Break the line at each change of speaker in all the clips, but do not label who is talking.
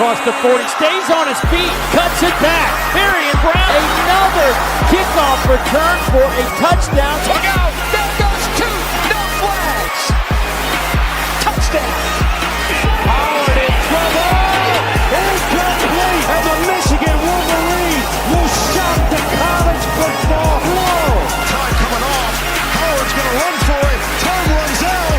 across the 40, stays on his feet, cuts it back. Marion Brown, another kickoff return for a touchdown.
Look out! There goes two! No flags! Touchdown!
Howard in trouble! Incomplete! And the Michigan Wolverines will shock the college football world!
Time coming off. Howard's going to run for it. Time runs out.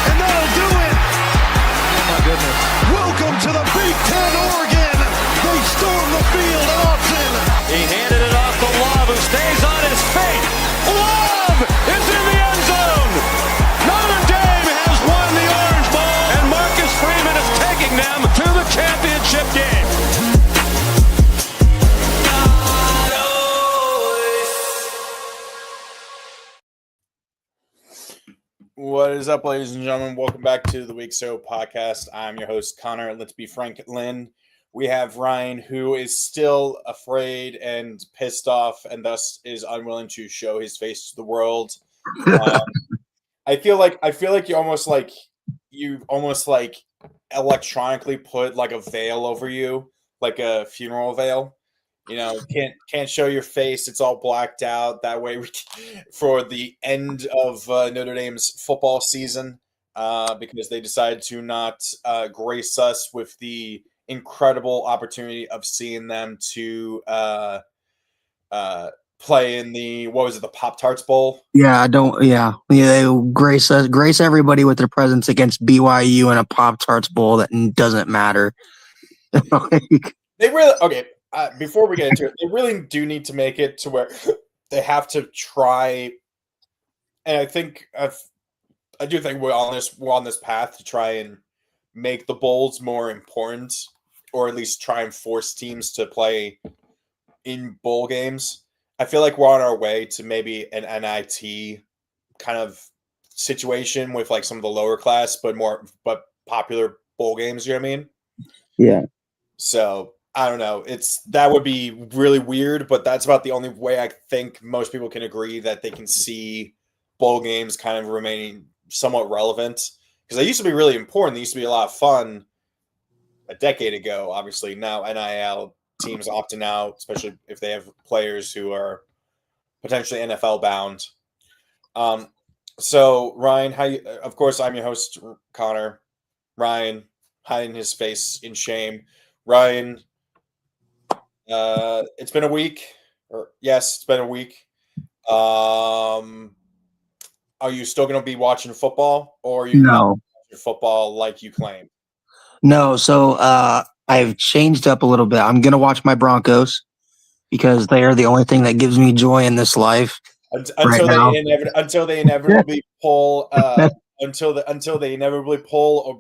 And that'll do it. Oh, my goodness. Welcome to the Big Ten, Oregon. They storm the field at Austin.
He handed it off to Love, who stays on his feet. Love is in the end zone. Notre Dame has won the Orange Bowl, and Marcus Freeman is taking them to the championship game.
What is up, ladies and gentlemen? Welcome back to the Week So podcast. I'm your host, Connor. Let's be frank, Lynn. We have Ryan, who is still afraid and pissed off, and thus is unwilling to show his face to the world. I feel like you almost electronically put like a veil over you, like a funeral veil. You know, can't show your face. It's all blacked out. That way, for the end of Notre Dame's football season, because they decided to not grace us with the incredidible opportunity of seeing them to play in the the Pop-Tarts Bowl.
Yeah, they grace everybody with their presence against BYU in a Pop-Tarts Bowl that doesn't matter.
They really okay. Before we get into it, they really do need to make it to where they have to try, and I do think we're on this path to try and make the bowls more important, or at least try and force teams to play in bowl games. I feel like we're on our way to maybe an NIT kind of situation with like some of the lower class but popular bowl games. You know what I mean?
Yeah.
So I don't know. That would be really weird, but that's about the only way I think most people can agree that they can see bowl games kind of remaining somewhat relevant, because they used to be really important. They used to be a lot of fun a decade ago. Obviously, now NIL teams opting out, especially if they have players who are potentially NFL bound. So Ryan, of course, I'm your host, Connor. Ryan hiding his face in shame. Ryan, it's been a week. Yes, it's been a week. Are you still going to be watching football, or are you not watching football like you claim?
No, so I've changed up a little bit. I'm going to watch my Broncos because they are the only thing that gives me joy in this life.
Until they inevitably pull until they inevitably pull a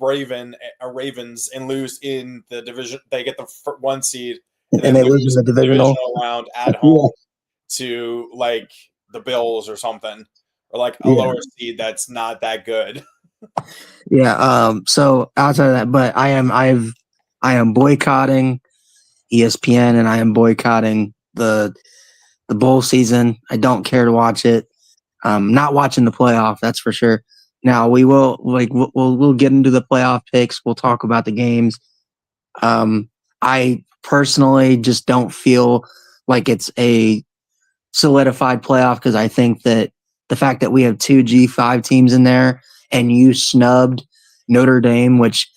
Ravens and lose in the division. They get the 1 seed
and they lose in the divisional
round at home to like the Bills or something, or like a lower seed that's not that good.
So outside of that, but I am boycotting ESPN, and I am boycotting the bowl season. I don't care to watch it. Not watching the playoff, that's for sure. Now we'll get into the playoff picks. We'll talk about the games. I personally just don't feel like it's a solidified playoff, because I think that the fact that we have 2 G5 teams in there and you snubbed Notre Dame, which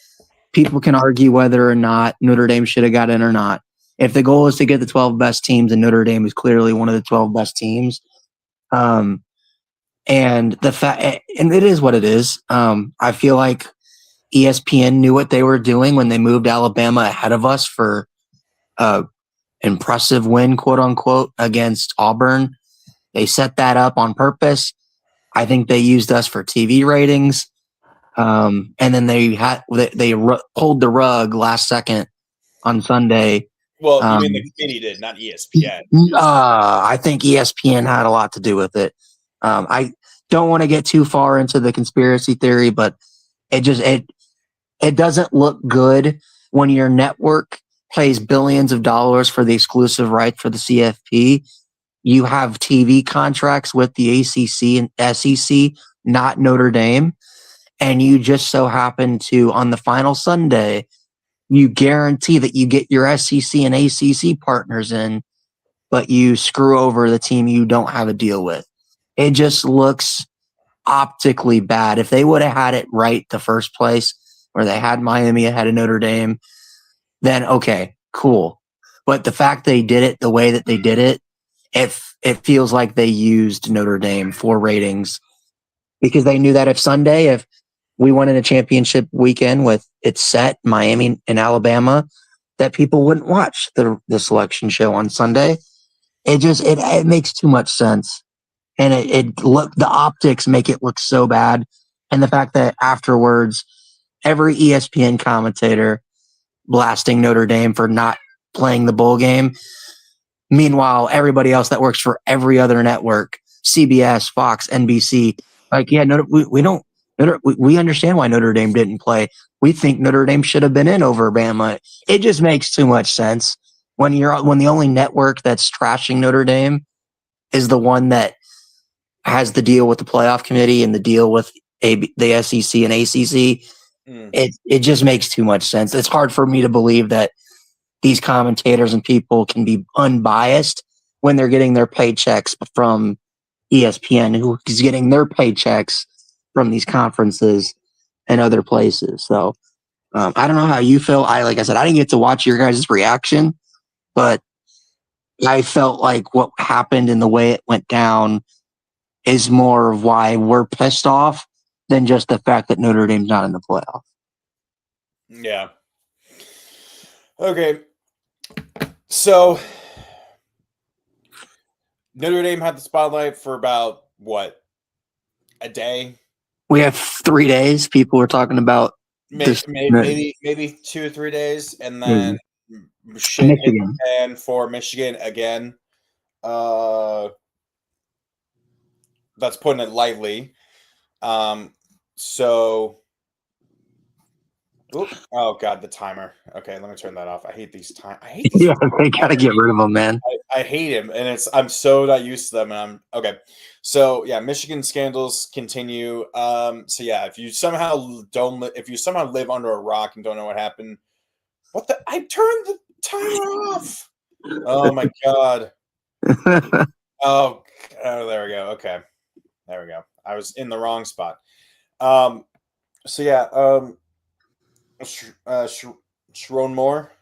people can argue whether or not Notre Dame should have got in or not. If the goal is to get the 12 best teams, and Notre Dame is clearly one of the 12 best teams, and it is what it is. I feel like ESPN knew what they were doing when they moved Alabama ahead of us for impressive win, quote unquote, against Auburn. They set that up on purpose. I think they used us for TV ratings. And then they pulled the rug last second on Sunday.
Well, you mean the committee did, not ESPN.
I think ESPN had a lot to do with it. I don't want to get too far into the conspiracy theory, but it doesn't look good when your network pays billions of dollars for the exclusive rights for the CFP. You have TV contracts with the ACC and SEC, not Notre Dame, and you just so happen to, on the final Sunday, you guarantee that you get your SEC and ACC partners in, but you screw over the team you don't have a deal with. It just looks optically bad. If they would have had it right the first place, where they had Miami ahead of Notre Dame, then okay, cool. But the fact they did it the way that they did it, it feels like they used Notre Dame for ratings, because they knew that if we went in a championship weekend with it set, Miami and Alabama, that people wouldn't watch the selection show on Sunday. It makes too much sense. And the optics make it look so bad. And the fact that afterwards, every ESPN commentator blasting Notre Dame for not playing the bowl game. Meanwhile, everybody else that works for every other network, CBS, Fox, NBC, we understand why Notre Dame didn't play. We think Notre Dame should have been in over Bama. It just makes too much sense when the only network that's trashing Notre Dame is the one that has the deal with the playoff committee and the deal with the SEC and ACC. It just makes too much sense. It's hard for me to believe that these commentators and people can be unbiased when they're getting their paychecks from ESPN, who is getting their paychecks from these conferences and other places. So I don't know how you feel. Like I said, I didn't get to watch your guys' reaction, but I felt like what happened and the way it went down is more of why we're pissed off than just the fact that Notre Dame's not in the playoff.
Yeah. Okay. So Notre Dame had the spotlight for about a day?
We have 3 days. People were talking about
maybe 2 or 3 days, and then shit hit the fan for Michigan again. That's putting it lightly. Oh god, the timer. Okay, let me turn that off. I hate these
Yeah, they gotta get rid of them, man.
I hate him, and I'm so not used to them. And okay. So yeah, Michigan scandals continue. So yeah, if you somehow live under a rock and don't know what happened, I turned the timer off. Oh my god. Oh, there we go. Okay, there we go. I was in the wrong spot. So yeah, Sharon Moore.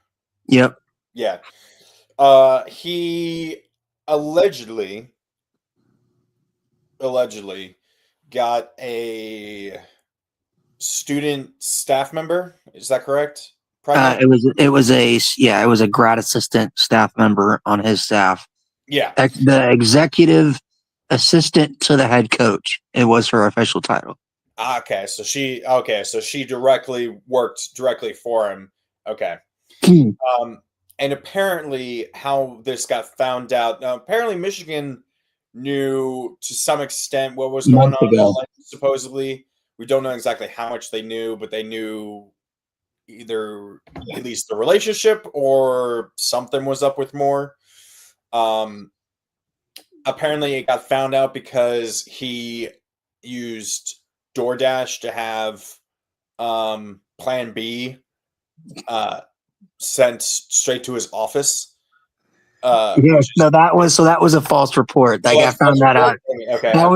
Yep.
Yeah. He allegedly got a student staff member. Is that correct?
It was a grad assistant staff member on his staff.
Yeah.
The executive assistant to the head coach. It was her official title.
Okay, so she worked directly for him. Okay. And apparently how this got found out. Now, apparently Michigan knew to some extent what was going on. Supposedly, we don't know exactly how much they knew, but they knew either at least the relationship or something was up with Moore. Apparently it got found out because he used DoorDash to have Plan B sent straight to his office.
That was a false report. I found that out.
Okay,
that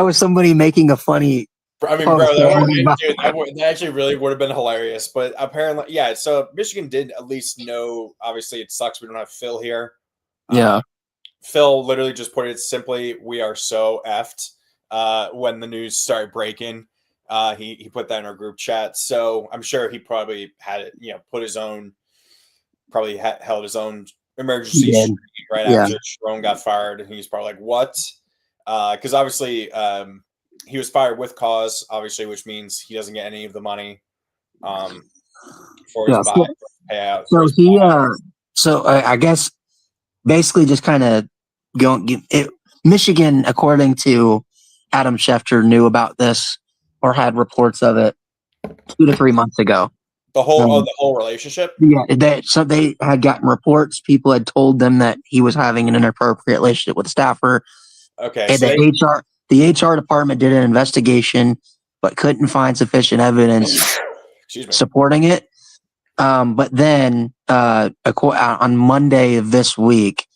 was somebody making a funny.
I mean, bro, that actually really would have been hilarious. But apparently, yeah. So Michigan did at least know. Obviously, it sucks we don't have Phil here.
Yeah.
Phil literally just put it simply: "We are so effed." When the news started breaking, he put that in our group chat. So I'm sure he probably had it, put his own, held his own emergency right after Sharon got fired. And he's probably like, what? Because obviously he was fired with cause, obviously, which means he doesn't get any of the money for his payout.
So I guess basically just kind of Michigan, according to Adam Schefter, knew about this or had reports of it 2 to 3 months ago.
The whole relationship?
Yeah. They had gotten reports. People had told them that he was having an inappropriate relationship with a staffer.
Okay.
And the HR department did an investigation, but couldn't find sufficient evidence supporting it. But then on Monday of this week,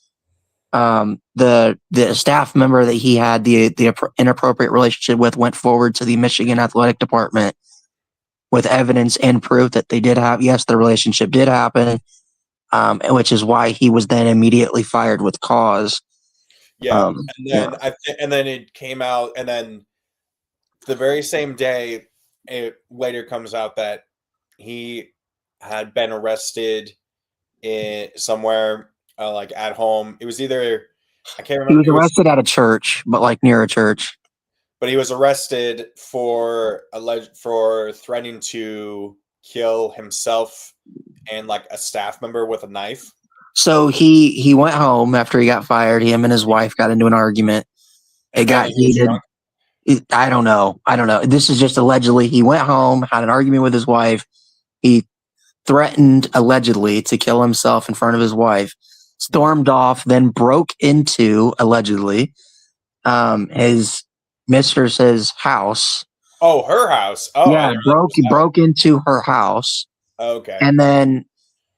the staff member that he had the inappropriate relationship with went forward to the Michigan Athletic Department with evidence and proof that they did have, yes, the relationship did happen, which is why he was then immediately fired with cause.
Yeah, and then it came out, and then the very same day, it later comes out that he had been arrested somewhere, like at home. It was either, I can't remember.
He was arrested at a church, but like near a church.
But he was arrested for threatening to kill himself and like a staff member with a knife.
So he went home after he got fired. Him and his wife got into an argument. It got heated. I don't know. This is just allegedly. He went home, had an argument with his wife. He threatened allegedly to kill himself in front of his wife, stormed off, then broke into allegedly his mistress's house.
Oh, her house. Oh,
yeah, broke into her house.
Okay.
And then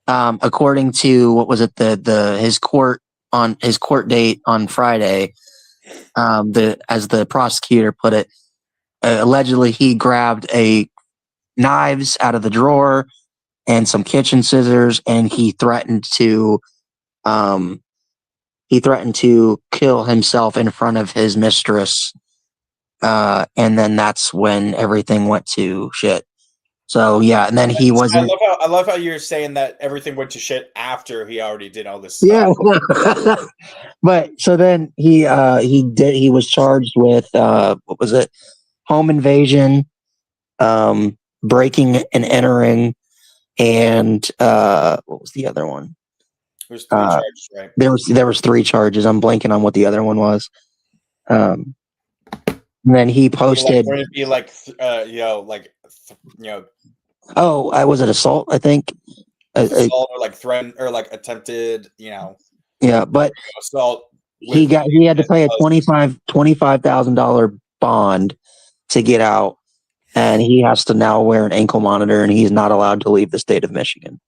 according to what was it, his court date on Friday, as the prosecutor put it, allegedly he grabbed knives out of the drawer and some kitchen scissors, and he threatened to kill himself in front of his mistress, and then that's when everything went to shit. So yeah, and then he wasn't.
I love how you're saying that everything went to shit after he already did all this stuff.
Yeah, but so then he was charged with what was it? Home invasion, breaking and entering, and what was the other one?
There's 3 charges, right?
There was 3 charges. I'm blanking on what the other one was. And then he posted.
Would it be like
Oh, was it assault? I think.
Assault or like threaten or like attempted,
Yeah, but
assault.
He had to pay a $25,000 bond to get out, and he has to now wear an ankle monitor, and he's not allowed to leave the state of Michigan.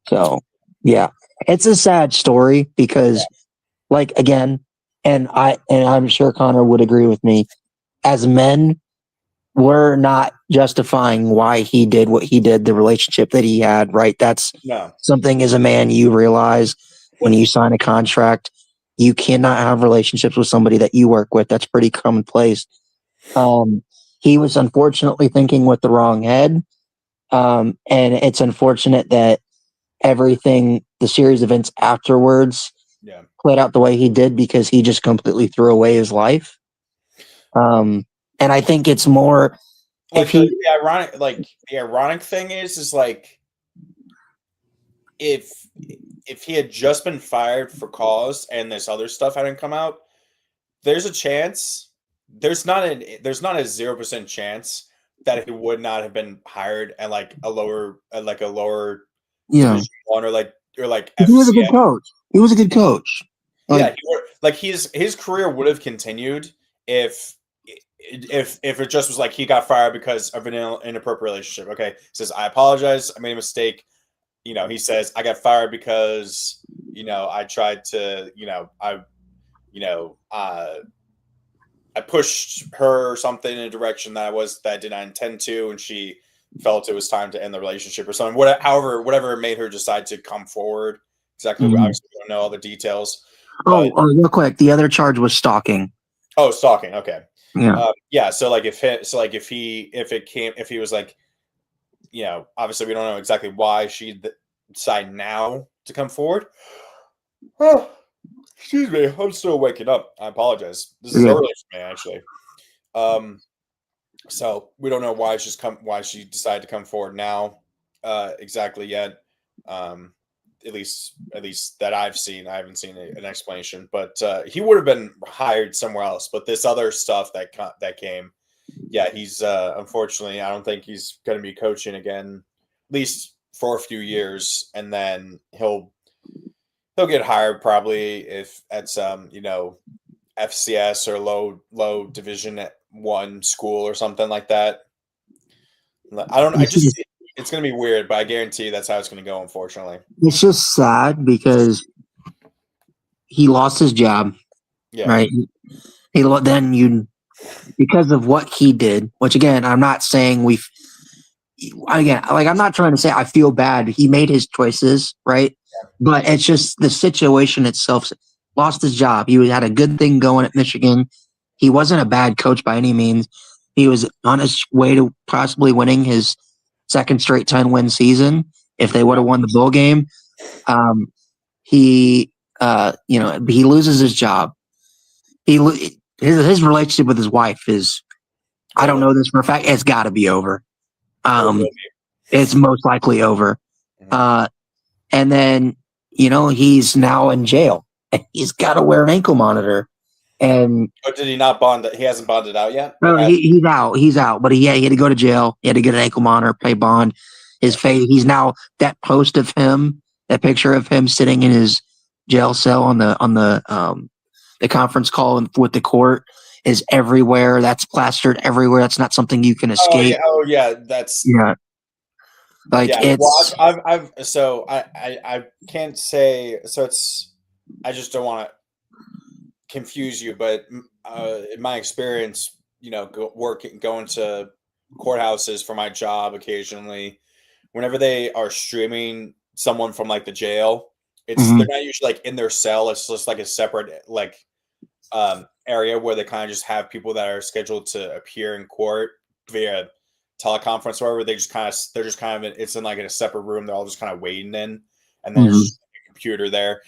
So, yeah, it's a sad story because, like, again, and I'm sure Connor would agree with me, as men, we're not justifying why he did what he did, the relationship that he had, right? That's something as a man you realize when you sign a contract. You cannot have relationships with somebody that you work with. That's pretty commonplace. He was unfortunately thinking with the wrong head. And it's unfortunate that the series of events afterwards played out the way he did because he just completely threw away his life. And I think it's more
like the ironic thing is like if he had just been fired for cause and this other stuff hadn't come out, there's a chance. There's not a 0% chance that he would not have been hired at like a lower Division 1 or like FCS.
He was a good coach. He was a good coach.
His career would have continued if it just was like he got fired because of an inappropriate relationship. Okay, he says, I apologize, I made a mistake. He says, I got fired because, I tried to, I pushed her or something in a direction that I did not intend to, and she felt it was time to end the relationship or something. Whatever made her decide to come forward. Exactly.
Mm-hmm.
Obviously, we don't know all the details.
Real quick, the other charge was stalking.
Oh, stalking. Okay.
Yeah.
So if he was like, obviously we don't know exactly why she decided now to come forward. Oh, excuse me, I'm still waking up. I apologize. This is early for me, actually. So we don't know why she decided to come forward now, exactly yet. At least that I've seen. I haven't seen an explanation, but he would have been hired somewhere else. But this other stuff that came, he's unfortunately, I don't think he's going to be coaching again, at least for a few years, and then he'll get hired probably if at some FCS or low Division 1 school or something like that. I don't know. it's going to be weird, but I guarantee that's how it's going to go, unfortunately.
It's just sad because he lost his job, right? Because of what he did, which again, I'm not saying I'm not trying to say I feel bad. He made his choices, right? But it's just the situation itself. Lost his job. He had a good thing going at Michigan. He wasn't a bad coach by any means. He was on his way to possibly winning his second straight 10-win season if they would have won the bowl game. He loses his job. His relationship with his wife is, I don't know this for a fact, it's got to be over. It's most likely over. And then, he's now in jail. He's got to wear an ankle monitor. And
did he not bond? He hasn't bonded out yet?
No, he's out. He's out. But he had to go to jail. He had to get an ankle monitor, pay bond. His face. He's now that post of him, that picture of him sitting in his jail cell on the conference call with the court is everywhere. That's plastered everywhere. That's not something you can escape.
That's
like it's.
Well, I can't say. So it's. I just don't want to confuse you, but in my experience, going to courthouses for my job occasionally, whenever they are streaming someone from like the jail, they're not usually like in their cell. It's just like a separate area where they kind of just have people that are scheduled to appear in court via teleconference or whatever. They're just kind of it's in like in a separate room. They're all just kind of waiting in, and then there's just a computer there.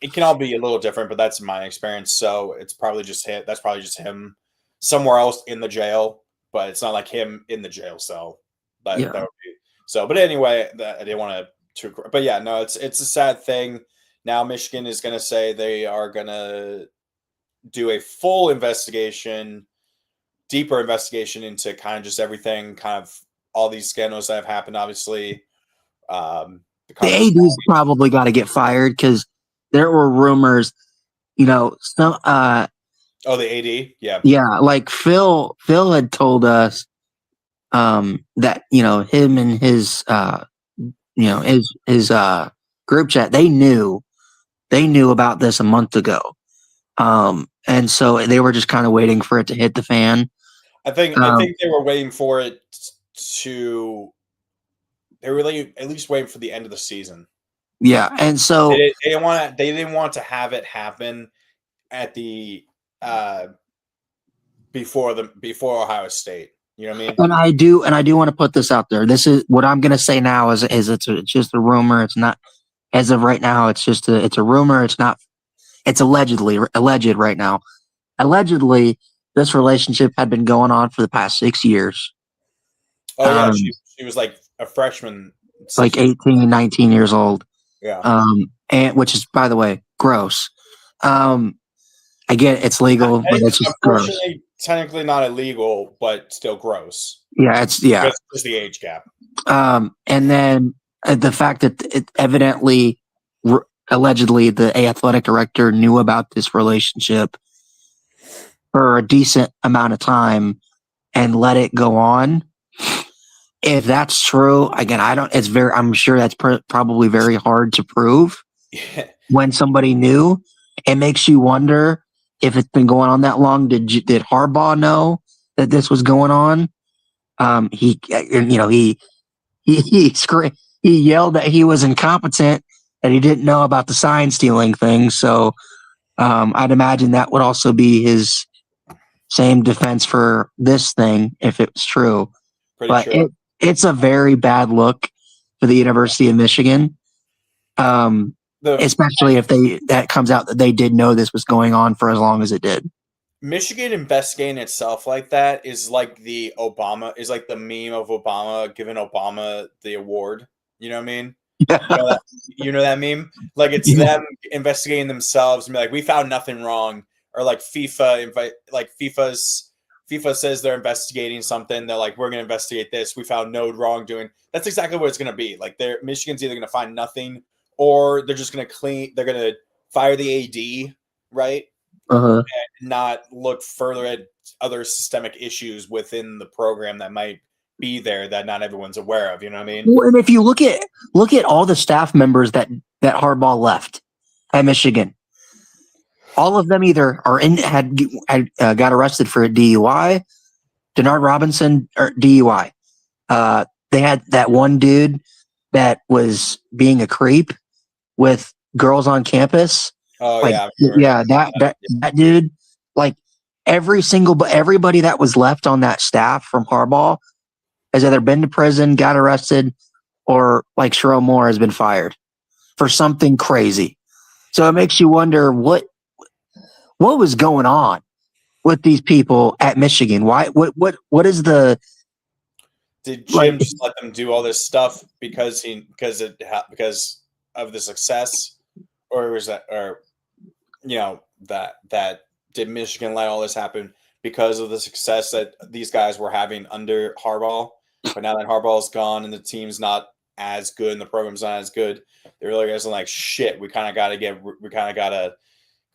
It can all be a little different, but that's my experience. So it's probably just him. That's probably just him somewhere else in the jail, but it's not like him in the jail cell. That would be so. But anyway, I didn't want to. But yeah, no, it's a sad thing. Now Michigan is going to say they are going to do a full investigation, deeper investigation into kind of just everything, kind of all these scandals that have happened. Obviously, the
AD's probably got to get fired because. There were rumors, the
AD,
yeah, like Phil had told us, that him and his group chat they knew about this a month ago, and so they were just kind of waiting for it to hit the fan.
I think they were waiting for it to. They were really at least waiting for the end of the season.
Yeah, and so
they didn't want to have it happen at the before Ohio State. You know what I mean?
And I do want to put this out there. This is what I'm going to say now. Is it's just a rumor. It's not as of right now. It's just it's a rumor. It's not. It's alleged right now. Allegedly, this relationship had been going on for the past 6 years.
Oh yeah, she was like a freshman,
like 18, 19 years old.
Yeah.
And which is, by the way, gross. I get it's legal, but it's just gross.
Technically not illegal, but still gross.
Yeah, it's
It's the age gap.
And then the fact that it allegedly, the athletic director knew about this relationship for a decent amount of time and let it go on. If that's true, again, I'm sure that's probably very hard to prove.
Yeah.
When somebody knew, it makes you wonder if it's been going on that long. Did Harbaugh know that this was going on? He yelled that he was incompetent, that he didn't know about the sign stealing thing. So, I'd imagine that would also be his same defense for this thing if it was true. But it's a very bad look for the University of Michigan, especially if that comes out that they did know this was going on for as long as it did.
Michigan investigating itself like that is like the meme of Obama giving Obama the award. You know what I mean? You know that meme? Like it's them investigating themselves and be like, we found nothing wrong, or like FIFA says they're investigating something. They're like, we're going to investigate this. We found no wrongdoing. That's exactly what it's going to be. Like, Michigan's either going to find nothing, or they're just going to they're going to fire the AD, right?
And
not look further at other systemic issues within the program that might be there that not everyone's aware of. You know what I mean?
Well, and if you look at all the staff members that Harbaugh left at Michigan, all of them either got arrested for a DUI, Denard Robinson or DUI. They had that one dude that was being a creep with girls on campus.
Oh
like,
yeah,
that dude. Like everybody that was left on that staff from Harbaugh has either been to prison, got arrested, or like Sherrone Moore has been fired for something crazy. So it makes you wonder what was going on with these people at Michigan. Why? What is the?
Did Jim just let them do all this stuff because of the success, or was that, or that did Michigan let all this happen because of the success that these guys were having under Harbaugh? But now that Harbaugh's gone and the team's not as good and the program's not as good, they really guys are like, shit, we kind of got to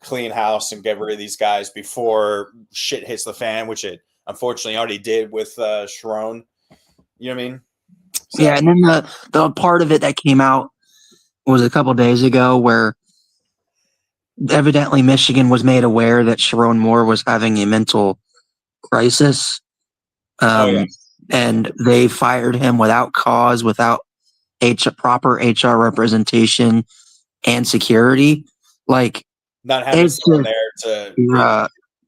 clean house and get rid of these guys before shit hits the fan, which it unfortunately already did with Sherrone. You know what I mean? So.
Yeah, and then the part of it that came out was a couple days ago where evidently Michigan was made aware that Sherrone Moore was having a mental crisis. And they fired him without cause, without proper HR representation and security. Like,
not having someone there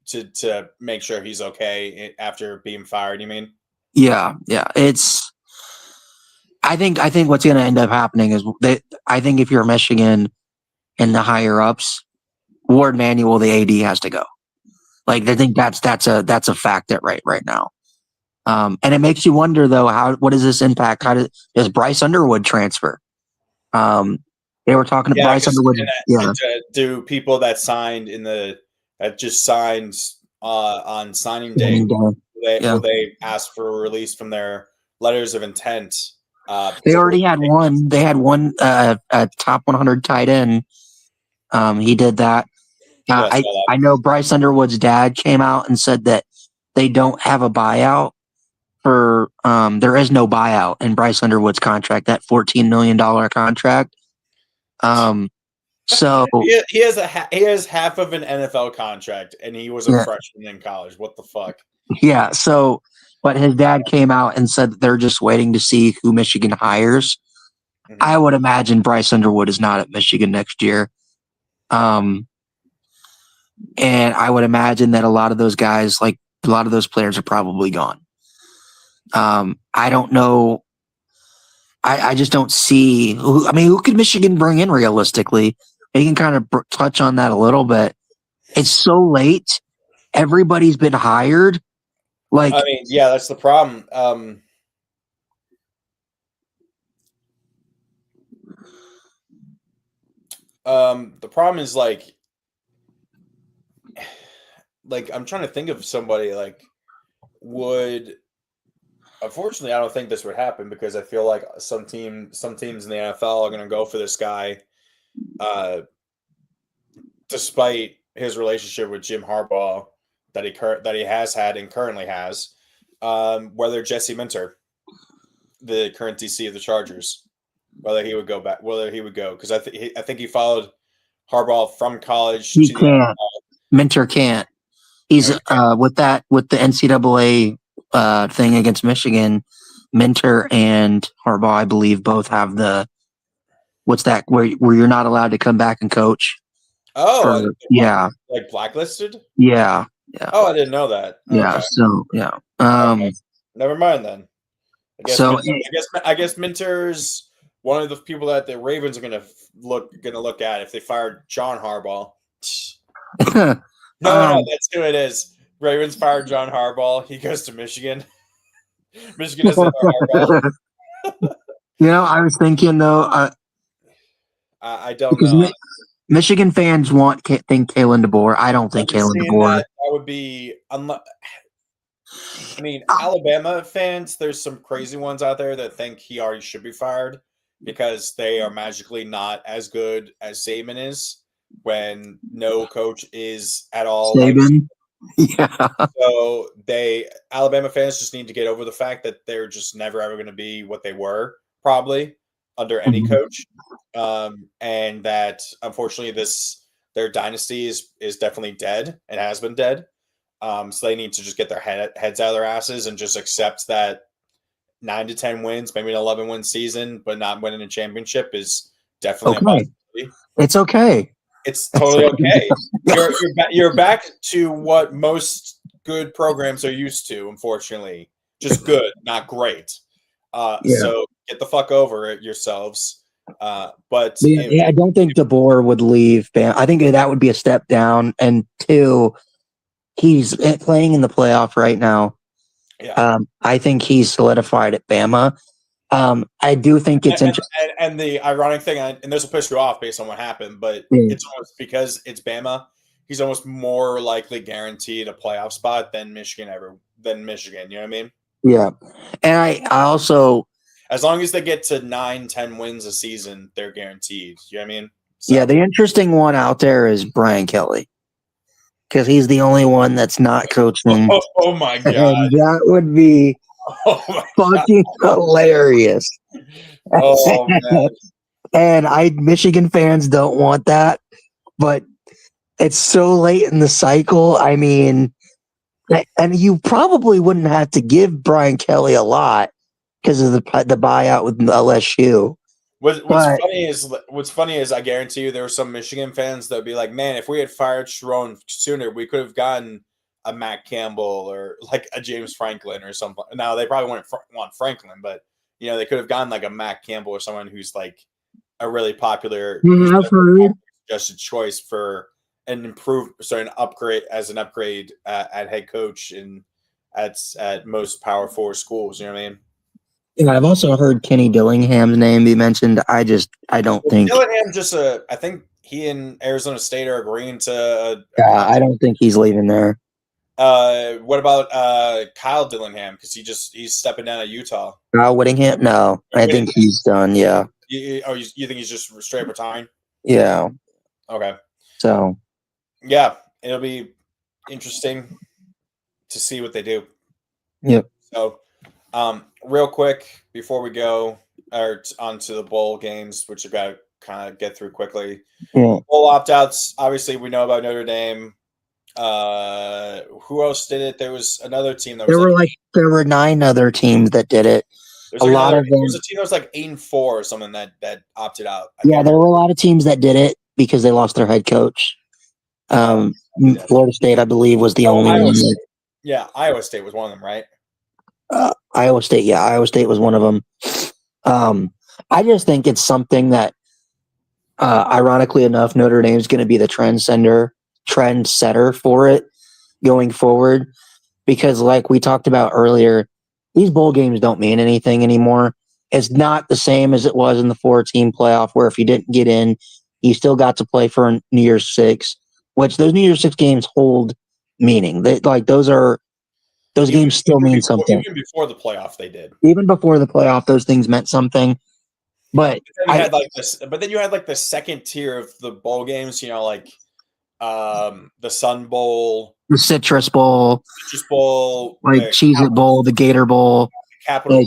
to make sure he's okay after being fired, you mean?
Yeah. I think what's going to end up happening is I think if you're Michigan and the higher ups, Ward Manuel, the AD, has to go. Like, I think that's a fact right now. And it makes you wonder though, what does this impact? How does Bryce Underwood transfer? They were talking to Bryce Underwood.
Do people that signed just signed on signing day? Will they ask for a release from their letters of intent?
They already had one. They had one a top 100 tight end. He did that. I know Bryce Underwood's dad came out and said that they don't have a buyout for. There is no buyout in Bryce Underwood's contract. That $14 million contract. So
he has half of an NFL contract, and he was a freshman in college. What the fuck?
Yeah. So, but his dad came out and said that they're just waiting to see who Michigan hires. Mm-hmm. I would imagine Bryce Underwood is not at Michigan next year. And I would imagine that a lot of those guys, like a lot of those players, are probably gone. I don't know. I just don't see who could Michigan bring in realistically? You can kind of touch on that a little bit. It's so late. Everybody's been hired. Like,
that's the problem. The problem is like I'm trying to think of somebody unfortunately, I don't think this would happen because I feel like some teams in the NFL are going to go for this guy, despite his relationship with Jim Harbaugh that he has had and currently has. Whether Jesse Minter, the current DC of the Chargers, whether he would go because I think he followed Harbaugh from college.
He can't. Minter can't. He's with the NCAA thing against Michigan. Minter and Harbaugh, I believe, both have what's that where you're not allowed to come back and coach.
Oh, like blacklisted.
Yeah.
Oh, I didn't know that.
Yeah.
Okay.
So yeah.
Okay. Never mind then. I guess Minter's one of the people that the Ravens are gonna look at if they fired John Harbaugh. No, that's who it is. Ravens fired John Harbaugh. He goes to Michigan. Michigan doesn't have Harbaugh.
I was thinking though.
I don't know.
Michigan fans think Kalen DeBoer. I don't think Kalen DeBoer.
That would be. Alabama fans. There's some crazy ones out there that think he already should be fired because they are magically not as good as Saban is when no coach is at all.
Saban. Yeah.
So Alabama fans just need to get over the fact that they're just never ever going to be what they were probably under any coach, and that unfortunately their dynasty is definitely dead and has been dead. So they need to just get their heads out of their asses and just accept that 9 to 10 wins, maybe an 11-win season, but not winning a championship is definitely a possibility.
It's okay.
It's totally okay. You're back to what most good programs are used to, unfortunately. Just good, not great. So get the fuck over it yourselves. I don't think
DeBoer would leave. I think that would be a step down. And two, he's playing in the playoff right now.
Yeah.
I think he's solidified at Bama. I do think it's interesting.
And the ironic thing, and this will piss you off based on what happened, but it's almost because it's Bama, he's almost more likely guaranteed a playoff spot than Michigan. You know what I mean?
Yeah. And I also,
as long as they get to 9-10 wins a season, they're guaranteed. You know what I mean? So.
Yeah, the interesting one out there is Brian Kelly. Because he's the only one that's not coaching.
Oh my God.
And that would be fucking hilarious.
Oh, man.
And Michigan fans don't want that, but it's so late in the cycle. I mean, and you probably wouldn't have to give Brian Kelly a lot because of the buyout with LSU.
What's funny is I guarantee you there were some Michigan fans that would be like, man, if we had fired Sharon sooner, we could have gotten a Matt Campbell or like a James Franklin or something. Now they probably wouldn't want Franklin, but they could have gotten like a Matt Campbell or someone who's like a really popular suggested choice for an upgrade at head coach and at most Power 4 schools. You know what I mean?
Yeah, I've also heard Kenny Dillingham's name be mentioned. I don't think
Dillingham I think he and Arizona State are agreeing to.
I don't think he's leaving there.
What about Kyle Dillingham? Because he's stepping down at Utah.
Kyle Whittingham? No, I think he's done. Yeah.
You think he's just straight retiring?
Yeah.
Okay.
So.
Yeah, it'll be interesting to see what they do.
Yep.
So, real quick before we go onto the bowl games, which we've got to kind of get through quickly.
Yeah.
Bowl opt-outs. Obviously, we know about Notre Dame. Who else did it? There was another team that
there were 9 other teams that did it.
There was a team that was like 8-4 or something that opted out.
There were a lot of teams that did it because they lost their head coach. Florida State, I believe, was the only one.
Yeah, Iowa State was one of them, right?
Iowa State, yeah, Iowa State was one of them. I just think it's something that, ironically enough, Notre Dame is going to be the trendsetter for it going forward, because, like we talked about earlier, these bowl games don't mean anything anymore. It's not the same as it was in the 4-team playoff, where if you didn't get in, you still got to play for New Year's 6, which those New Year's 6 games hold meaning. Those games still mean something.
Even before the playoff, they did.
Even before the playoff, those things meant something. But
then you had the second tier of the bowl games. The Sun Bowl,
the Citrus Bowl,
the
Cheez-It Bowl, the Gator Bowl,
Capital,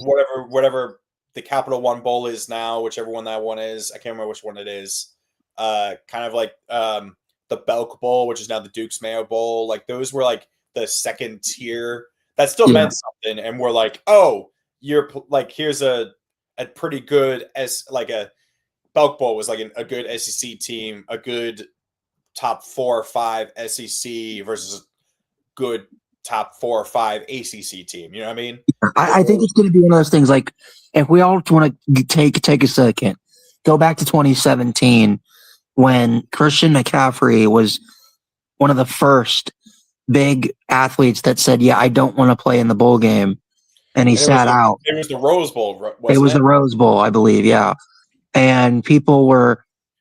whatever the Capital One Bowl is now, whichever one that one is. I can't remember which one it is. Kind of like the Belk Bowl, which is now the Duke's Mayo Bowl. Like those were like the second tier. That still meant something, and we're like, oh, you're like, here's a pretty good a Belk Bowl was like a good SEC team, a good top 4 or 5 SEC versus a good top 4 or 5 ACC team. You know what I mean?
I think it's going to be one of those things. Like, if we all want to take a second, go back to 2017 when Christian McCaffrey was one of the first big athletes that said, yeah, I don't want to play in the bowl game. And he sat out.
It was the Rose Bowl.
It was the Rose Bowl, I believe. Yeah. And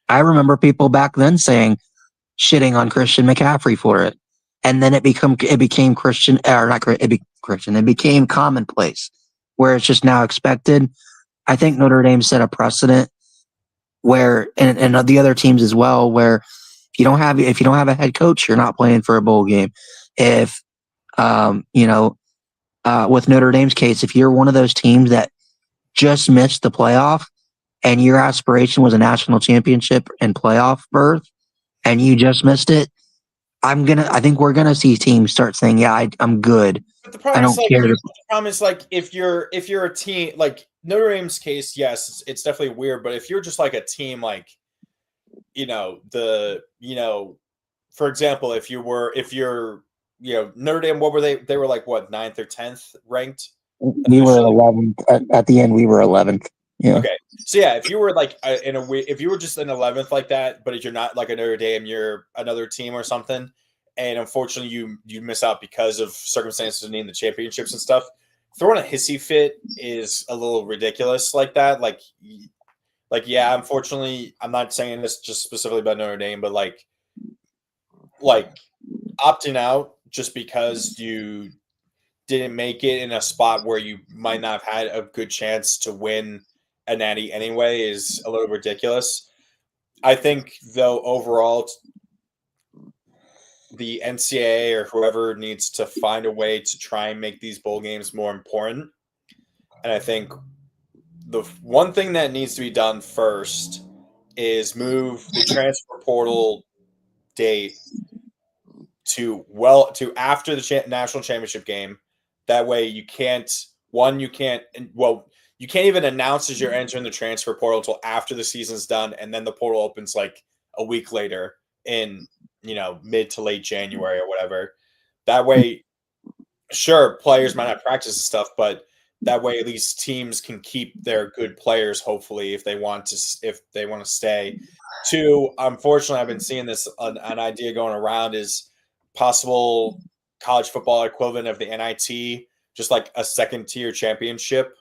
I remember people back then saying, shitting on Christian McCaffrey for it. And then it became commonplace where it's just now expected. I think Notre Dame set a precedent where, and the other teams as well, where if you don't have a head coach, you're not playing for a bowl game. if, with Notre Dame's case, if you're one of those teams that just missed the playoff and your aspiration was a national championship and playoff berth and you just missed it, I think we're gonna see teams start saying, "Yeah, I'm good.
But the
I
problem
don't
is like
care."
the problem is like if you're a team like Notre Dame's case, yes, it's definitely weird. But if you're just like a team, like for example, if you're Notre Dame, what were they? They were like what 9th or 10th ranked.
We were 11th at the end. We were 11th. Yeah.
Okay, so yeah, if you were like if you were just an 11th like that, but if you're not like a Notre Dame, you're another team or something, and unfortunately you miss out because of circumstances needing the championships and stuff. Throwing a hissy fit is a little ridiculous like that. Like yeah, unfortunately, I'm not saying this just specifically about Notre Dame, but like opting out just because you didn't make it in a spot where you might not have had a good chance to win a natty anyway is a little ridiculous. I think, though, overall, the NCAA or whoever needs to find a way to try and make these bowl games more important. And I think the one thing that needs to be done first is move the transfer portal date to after the national championship game. That way you can't even announce as you're entering the transfer portal until after the season's done, and then the portal opens like a week later in mid to late January or whatever. That way, sure, players might not practice and stuff, but that way at least teams can keep their good players, hopefully, if they want to stay. Two, unfortunately, I've been seeing this an idea going around is possible college football equivalent of the NIT, just like a second tier championship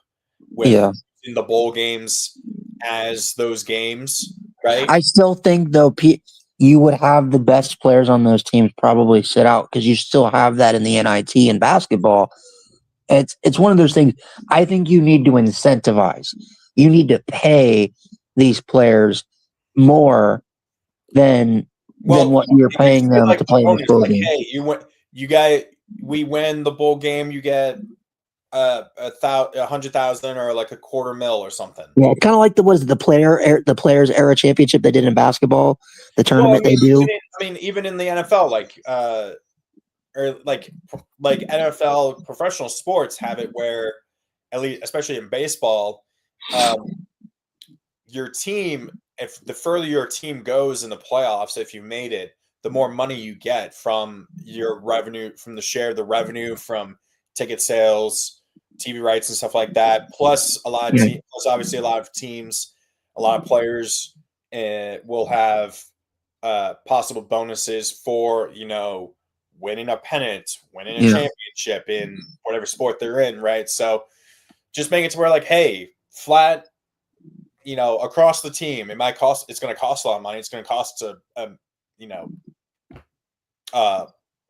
with in the bowl games as those games, right?
I still think though, you would have the best players on those teams probably sit out because you still have that in the NIT and basketball. It's one of those things. I think you need to incentivize. You need to pay these players more than what you're paying them to play in the bowl game.
Hey, we win the bowl game, you get $100,000 or like $250,000 or something.
Yeah, kind of like the Players Era Championship they did in basketball, the tournament they do.
Even in the NFL, or like NFL professional sports have it where, at least especially in baseball, your team, if the further your team goes in the playoffs, if you made it, the more money you get from your revenue, from the share of the revenue from ticket sales, TV rights, and stuff like that. Plus, obviously, a lot of teams, a lot of players will have possible bonuses for winning a pennant, winning a championship in whatever sport they're in, right? So, just make it to where like, hey, flat, across the team, it's going to cost a lot of money. It's going to cost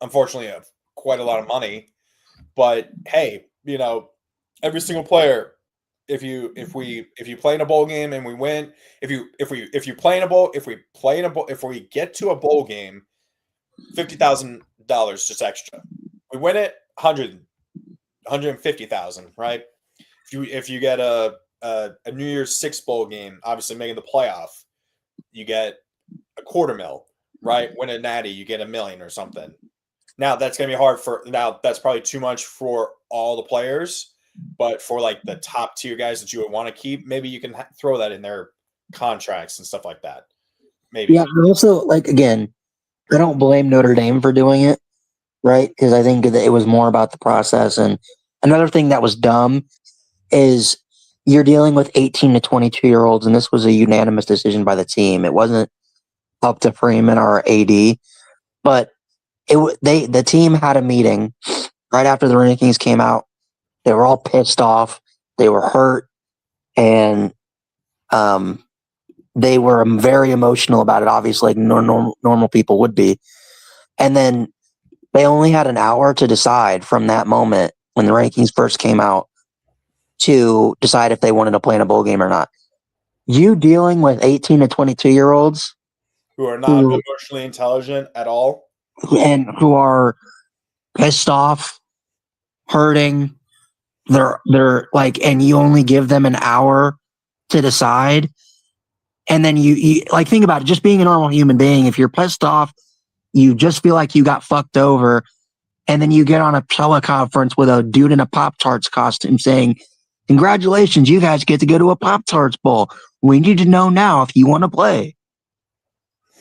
unfortunately, quite a lot of money. But hey, every single player, if we play in a bowl game and we win, if we get to a bowl game, $50,000 just extra. We win it, $150,000, right? If you get a New Year's Six bowl game, obviously making the playoff, you get $250,000, right? Win a natty, you get $1 million or something. Now that's gonna be hard that's probably too much for all the players, but for like the top tier guys that you would want to keep, maybe you can throw that in their contracts and stuff like that. Maybe.
Yeah, and also again, I don't blame Notre Dame for doing it, right? Because I think that it was more about the process. And another thing that was dumb is you're dealing with 18 to 22-year-olds, and this was a unanimous decision by the team. It wasn't up to Freeman or AD, but the team had a meeting right after the rankings came out. They were all pissed off. They were hurt, and they were very emotional about it, obviously, like normal people would be. And then they only had an hour to decide from that moment when the rankings first came out to decide if they wanted to play in a bowl game or not. You dealing with 18 to 22-year-olds
who are not emotionally intelligent at all,
and who are pissed off, hurting. They're like, and you only give them an hour to decide. And then you like, think about it, just being a normal human being. If you're pissed off, you just feel like you got fucked over. And then you get on a teleconference with a dude in a Pop-Tarts costume saying, congratulations, you guys get to go to a Pop-Tarts bowl. We need to know now if you want to play.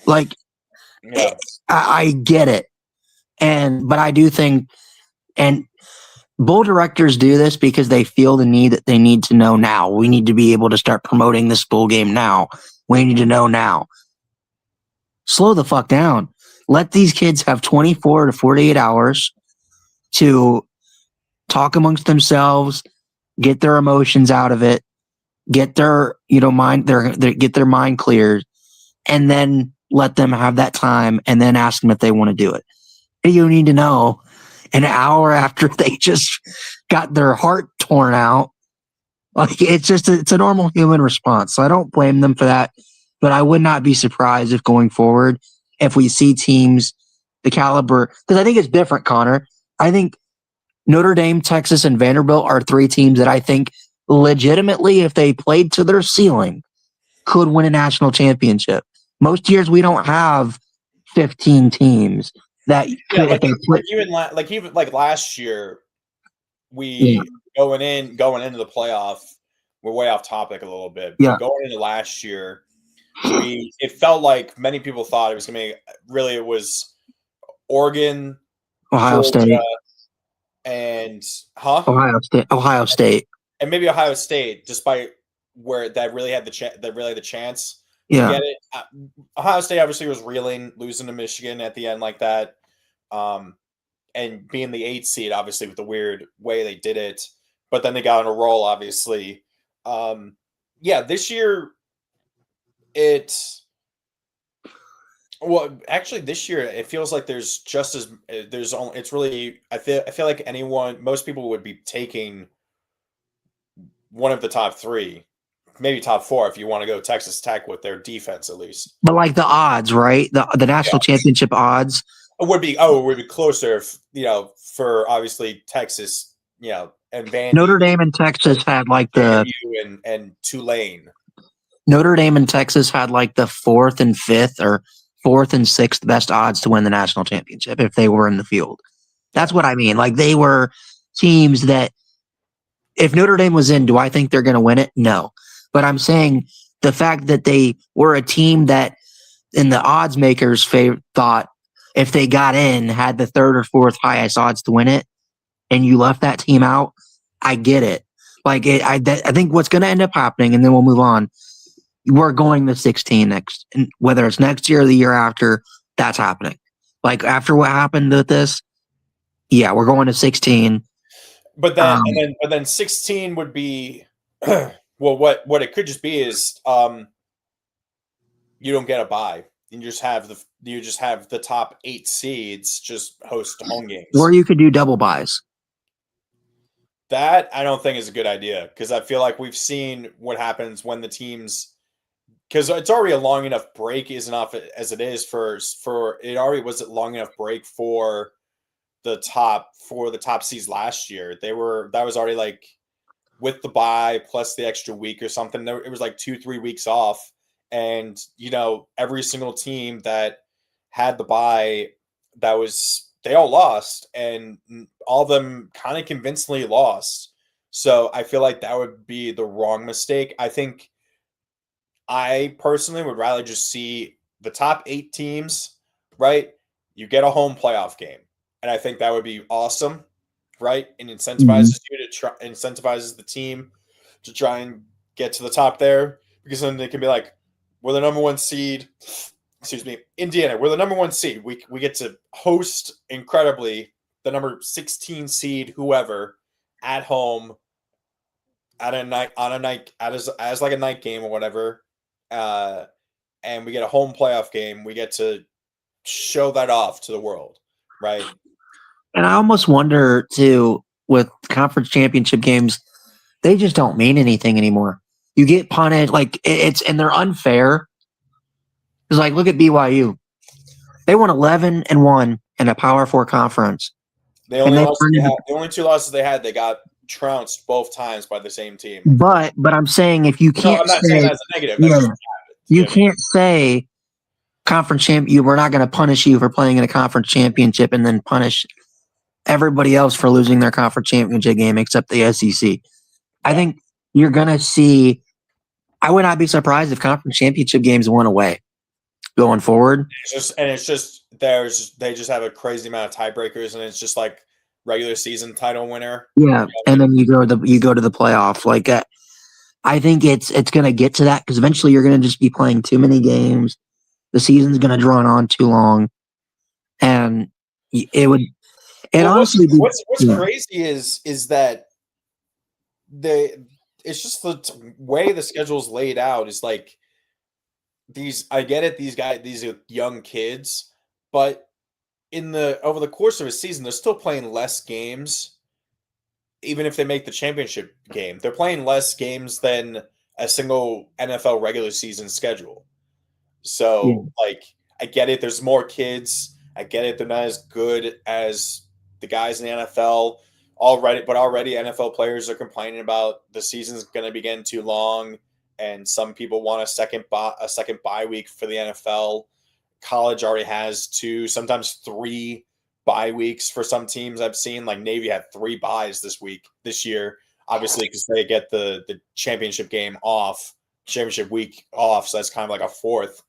Like,
Yeah.
I get it. But I do think, and bowl directors do this because they feel the need that they need to know now. We need to be able to start promoting this bowl game now. We need to know now. Slow the fuck down. Let these kids have 24 to 48 hours to talk amongst themselves, get their emotions out of it, get their mind, get their mind cleared, and then let them have that time, and then ask them if they want to do it. You need to know an hour after they just got their heart torn out. Like, it's a normal human response. So I don't blame them for that, but I would not be surprised if going forward, if we see teams the caliber, because I think it's different, Connor. I think Notre Dame, Texas, and Vanderbilt are three teams that I think legitimately, if they played to their ceiling, could win a national championship. Most years we don't have 15 teams that
even last year, going into the playoff, we're way off topic a little bit.
Yeah.
Going into last year, it felt like many people thought it was going to be it was Oregon,
Ohio
Georgia,
State,
and
Ohio State,
and maybe Ohio State, despite where that really had the chance to
yeah.
get it. Ohio State obviously was reeling, losing to Michigan at the end like that, and being the 8th seed, obviously with the weird way they did it. But then they got on a roll, obviously. This year this year it feels like it's really I feel like most people would be taking one of the top 3, maybe top 4 if you want to go Texas Tech with their defense at least.
But like the odds, right? The national championship odds
it would be closer if, for obviously Texas, and Vandy,
Notre Dame and Texas had like
and Tulane.
Notre Dame and Texas had like the 4th and 5th or 4th and 6th best odds to win the national championship if they were in the field. That's what I mean. Like, they were teams that, if Notre Dame was in, do I think they're going to win it? No. But I'm saying the fact that they were a team that, in the odds makers' thought, if they got in, had the 3rd or 4th highest odds to win it, and you left that team out, I get it. Like, I think what's going to end up happening, and then we'll move on, we're going to 16 next. And whether it's next year or the year after, that's happening. Like, after what happened with this, yeah, we're going to 16.
But then 16 would be well, what it could just be is you don't get a bye. You just have the top 8 seeds just host home games.
Or you could do double buys.
That I don't think is a good idea, because I feel like we've seen what happens when the teams, because it's already a long enough break as it is for it already was a long enough break for the top seeds last year. That was already like with the bye plus the extra week or something. It was like 2-3 weeks off, and every single team that had the bye, they all lost, and all of them kind of convincingly lost. So I feel like that would be the wrong mistake. I think I personally would rather just see the top 8 teams, right? You get a home playoff game, and I think that would be awesome, right? And incentivizes incentivizes the team to try and get to the top there, because then they can be like, we're the number 1 seed. Excuse me, Indiana, we're the number 1 seed. We get to host, incredibly, the number 16 seed, whoever, at home as like a night game or whatever. And we get a home playoff game. We get to show that off to the world, right?
And I almost wonder too, with conference championship games, they just don't mean anything anymore. You get punted, like and they're unfair. It's like, look at BYU. They won 11-1 in a Power 4 conference.
The only two losses they had, they got trounced both times by the same team.
But I'm saying if you can't,
I'm not saying that's a negative.
Yeah,
That's just
you can't say conference champion. We're not going to punish you for playing in a conference championship and then punish everybody else for losing their conference championship game except the SEC. I think you're going to see. I would not be surprised if conference championship games went away going forward.
They just have a crazy amount of tiebreakers, and it's just like regular season title winner.
Yeah, and then you go to the playoff. Like I think it's going to get to that because eventually you're going to just be playing too many games. The season's going to draw on too long, and it would. And honestly,
what's crazy is that it's just the way the schedule's laid out is like these. I get it, these are young kids, but over the course of a season, they're still playing less games. Even if they make the championship game, they're playing less games than a single NFL regular season schedule. So, like, I get it. There's more kids. I get it. They're not as good as the guys in the NFL already, but already NFL players are complaining about the season's going to be getting too long, and some people want a second bye week for the NFL. College already has 2, sometimes 3 bye weeks for some teams I've seen. Like Navy had 3 byes this year, obviously because they get the championship game off, championship week off, so that's kind of like a 4th.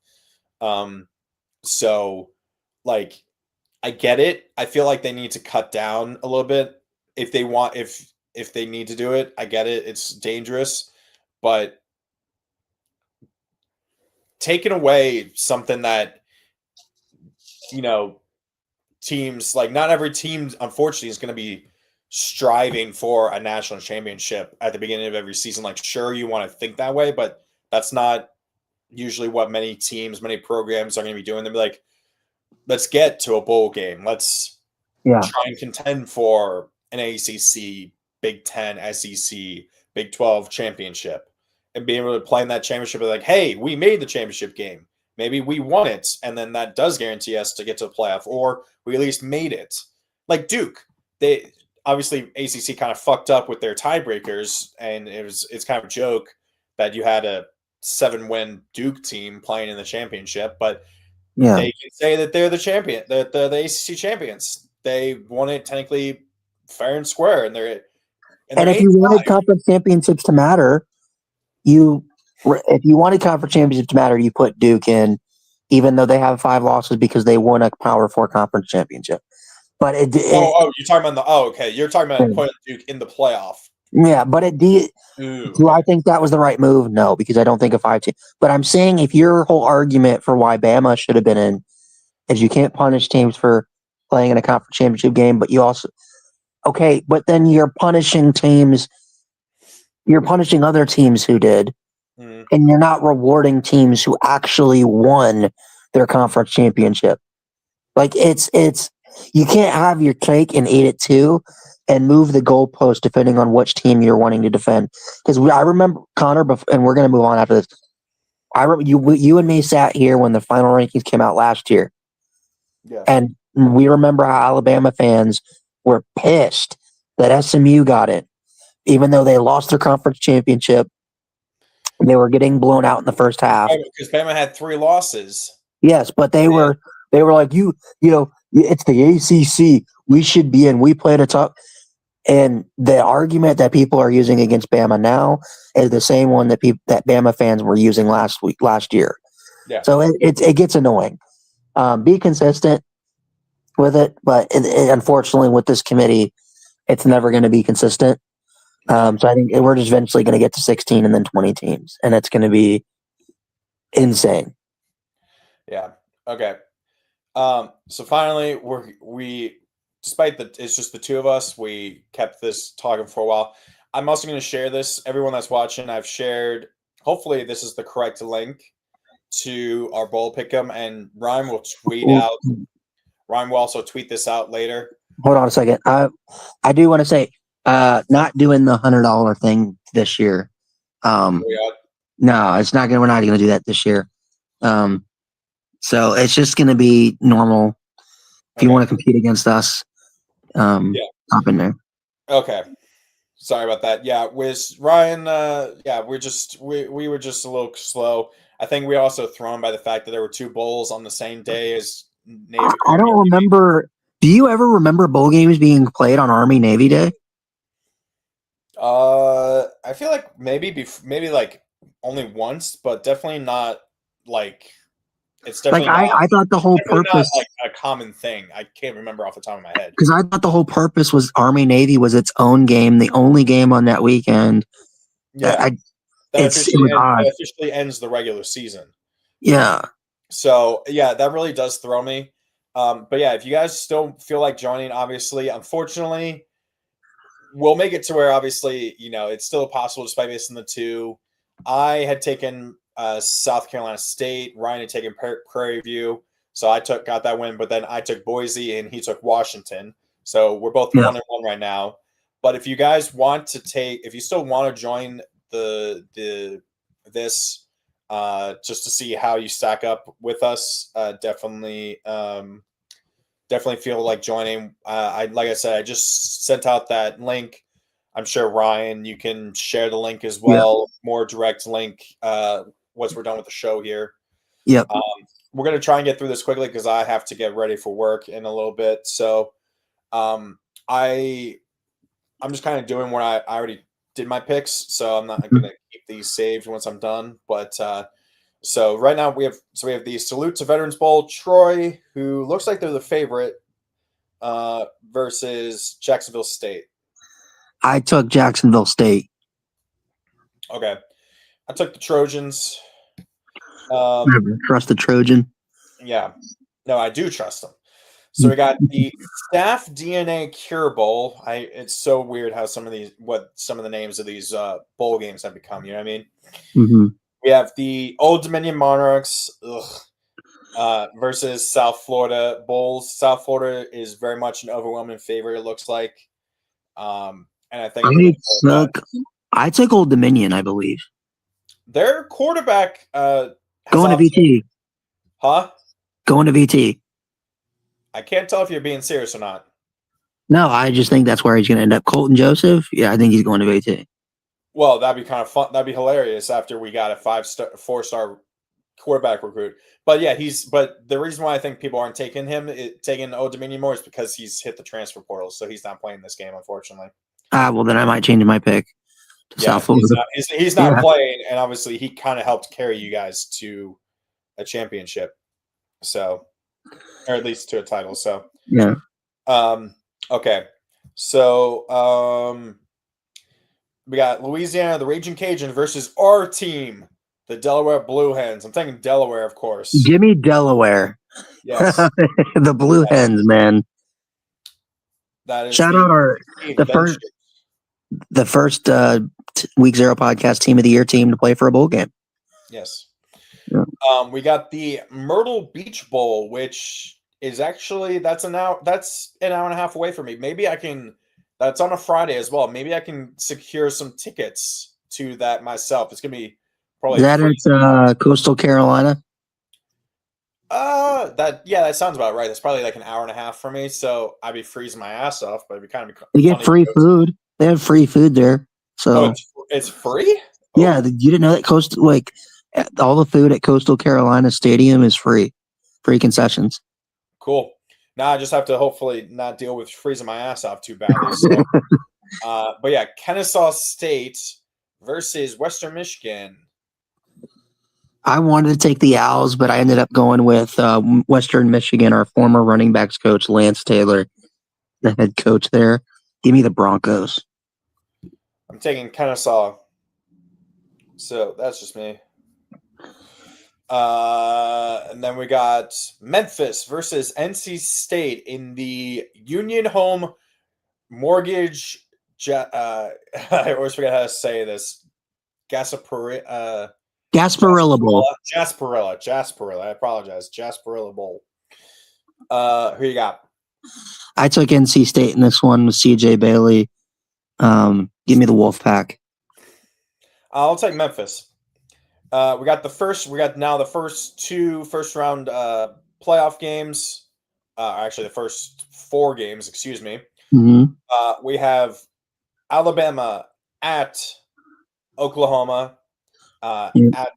So like I get it. I feel like they need to cut down a little bit if they need to do it. I get it. It's dangerous, but taking away something that teams like not every team unfortunately is going to be striving for a national championship at the beginning of every season. Like, sure, you want to think that way, but that's not usually what many programs are going to be doing. They'll be like, let's get to a bowl game. Let's try and contend for an ACC, Big Ten, SEC, Big 12 championship, and being able to play in that championship. Like, hey, we made the championship game. Maybe we won it, and then that does guarantee us to get to the playoff, or we at least made it. Like Duke, they obviously ACC kind of fucked up with their tiebreakers, and it's kind of a joke that you had a 7-win Duke team playing in the championship, but they can say that they're the champion, the ACC champions. They won it technically fair and square, and
if you wanted conference championships to matter, if you wanted conference championships to matter, you put Duke in, even though they have 5 losses because they won a Power 4 conference championship. But you're
talking about you're talking about putting Duke in the playoff.
Yeah, but do I think that was the right move? No, because I don't think a 5 team. But I'm saying if your whole argument for why Bama should have been in is you can't punish teams for playing in a conference championship game, but you also but then you're punishing other teams who did. And you're not rewarding teams who actually won their conference championship. Like it's you can't have your cake and eat it too, and move the goalpost depending on which team you're wanting to defend. Because I remember Connor, and we're going to move on after this. I remember you and me sat here when the final rankings came out last year, and we remember how Alabama fans were pissed that SMU got it, even though they lost their conference championship. They were getting blown out in the first half
because Bama had 3 losses.
Yes, but they were like it's the ACC. We should be in. We played a tough. And the argument that people are using against Bama now is the same one that Bama fans were using last year.
Yeah.
So it gets annoying. Be consistent with it, but unfortunately, with this committee, it's never going to be consistent. So I think we're just eventually going to get to 16 and then 20 teams, and it's going to be insane.
Yeah. Okay. So finally, we despite it's just the 2 of us, we kept this talking for a while. I'm also going to share this. Everyone that's watching, I've shared. Hopefully, this is the correct link to our bowl pick'em, and Ryan will tweet out. Ryan will also tweet this out later.
Hold on a second. I do want to say. Not doing the $100 thing this year. No, it's not gonna. We're not gonna do that this year. So it's just gonna be normal. If you want to compete against us, top in there.
Okay. Sorry about that. Yeah, with Ryan, we were just a little slow. I think we also thrown by the fact that there were 2 bowls on the same day as Navy.
I don't remember. Do you ever remember bowl games being played on Army Navy Day?
I feel like maybe like only once, but definitely not like it's definitely
like
not,
I thought the whole purpose
not like a common thing. I can't remember off the top of my head
because I thought the whole purpose was Army Navy was its own game, the only game on that weekend.
Yeah,
it was odd.
That officially ends the regular season.
Yeah.
So yeah, that really does throw me. But yeah, if you guys still feel like joining, obviously, unfortunately, we'll make it to where obviously, it's still possible despite missing the 2. I had taken South Carolina State. Ryan had taken Prairie View. So I got that win, but then I took Boise and he took Washington. So we're both 1-1 right now. But if you guys want to if you still want to join this just to see how you stack up with us, definitely feel like joining. Like I said, I just sent out that link. I'm sure Ryan, you can share the link as well. Yeah. More direct link once we're done with the show here.
Yep.
We're gonna try and get through this quickly because I have to get ready for work in a little bit. So I'm just kind of doing what I already did my picks, so I'm not gonna keep these saved once I'm done. But so right now we have the Salute to Veterans Bowl, Troy, who looks like they're the favorite, versus Jacksonville State.
I took Jacksonville State.
Okay. I took the Trojans.
Never trust the Trojan.
Yeah. No, I do trust them. So we got the Staff DNA Cure Bowl. It's so weird how some of the names of these bowl games have become. You know what I mean?
Mm-hmm.
We have the Old Dominion Monarchs versus South Florida Bulls. South Florida is very much an overwhelming favorite, it looks like. And I think
I took Old Dominion, I believe.
Their quarterback
going to VT.
Huh?
Going to VT.
I can't tell if you're being serious or not.
No, I just think that's where he's going to end up. Colton Joseph? Yeah, I think he's going to VT.
Well, that'd be kind of fun. That'd be hilarious after we got a 4-star quarterback recruit. But yeah, but the reason why I think people aren't taking Old Dominion more is because he's hit the transfer portal, so he's not playing this game, unfortunately.
Well, then I might change my pick to South Florida.
He's not playing, and obviously he kind of helped carry you guys to a championship, so, or at least to a title. So
yeah.
Okay. So we got Louisiana, the Raging Cajun versus our team, the Delaware Blue Hens. I'm thinking Delaware, of course.
Give me Delaware.
Yes.
The Blue Hens, man.
That is
shout out the first Week 0 podcast team of the year team to play for a bowl game.
Yes.
Yeah.
We got the Myrtle Beach Bowl, which is actually that's an hour and a half away from me. Maybe I can. That's on a Friday as well. Maybe I can secure some tickets to that myself. It's gonna be probably.
Is that at Coastal Carolina?
That sounds about right. It's probably like an hour and a half for me, so I'd be freezing my ass off. But it'd be kind of.
You get free food. They have free food there, so
it's free.
Yeah, you didn't know that all the food at Coastal Carolina Stadium is free concessions.
Cool. Now I just have to hopefully not deal with freezing my ass off too badly. So. But yeah, Kennesaw State versus Western Michigan.
I wanted to take the Owls, but I ended up going with Western Michigan, our former running backs coach, Lance Taylor, the head coach there. Give me the Broncos.
I'm taking Kennesaw. So that's just me. And then we got Memphis versus NC State in the Union Home Mortgage. I always forget how to say this. Gasparilla
Bowl.
Jasperilla. I apologize. Jasperilla Bowl. Who you got?
I took NC State in this one with CJ Bailey. Give me the Wolfpack.
I'll take Memphis. We got the first two first round playoff games. Actually, the first 4 games. Excuse me.
Mhm.
We have Alabama at Oklahoma,
Yep.
at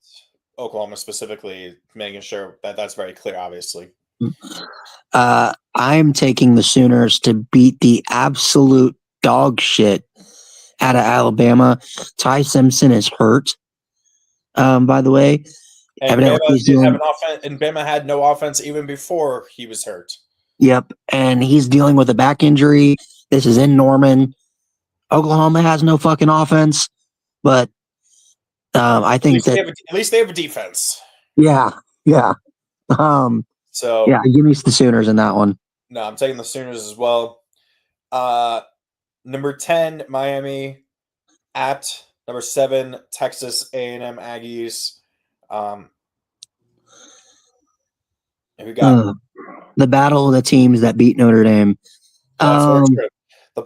Oklahoma specifically, making sure that that's very clear, obviously.
I'm taking the Sooners to beat the absolute dog shit out of Alabama. Ty Simpson is hurt. By the way,
And
evidently
Bama
he's
did have
dealing.
an offense, and Bama had no offense even before he was hurt.
Yep, and he's dealing with a back injury. This is in Norman. Oklahoma has no fucking offense, but I think that
At least they have a defense.
yeah.
So
Yeah, give me the Sooners in that one.
no, I'm taking the Sooners as well. Number 10, Miami at number 7, Texas A&M Aggies. We got
The battle of the teams that beat Notre Dame.
that's very true. The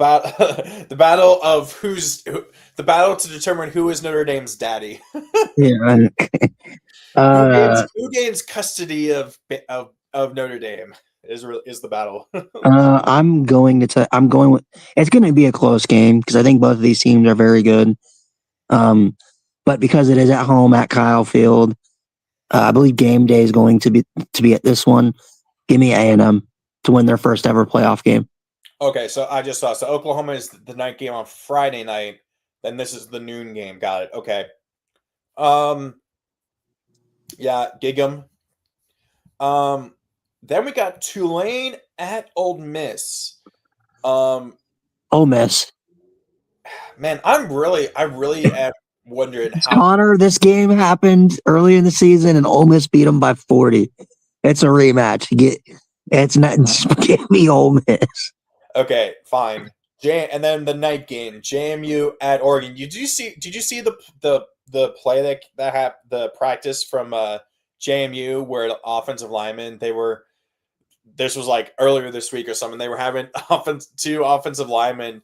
battle of the battle to determine who is Notre Dame's daddy.
Yeah.
Who gains custody of Notre Dame is the battle.
I'm going with. It's going to be a close game because I think both of these teams are very good. But because it is at home at Kyle Field, I believe game day is going to be at this one. Give me A&M to win their first ever playoff game.
Okay, so I just saw. So Oklahoma is the night game on Friday night. Then this is the noon game. Got it. Okay. Yeah, gig 'em. Then we got Tulane at Ole Miss.
Ole Miss.
Man, I really am wondering how.
Connor, this game happened early in the season, and Ole Miss beat them by 40. It's a rematch. Give me Ole Miss.
Okay, fine. And then the night game, JMU at Oregon. Did you see the play that happened, the practice from JMU where the offensive linemen this was like earlier this week or something. They were having two offensive linemen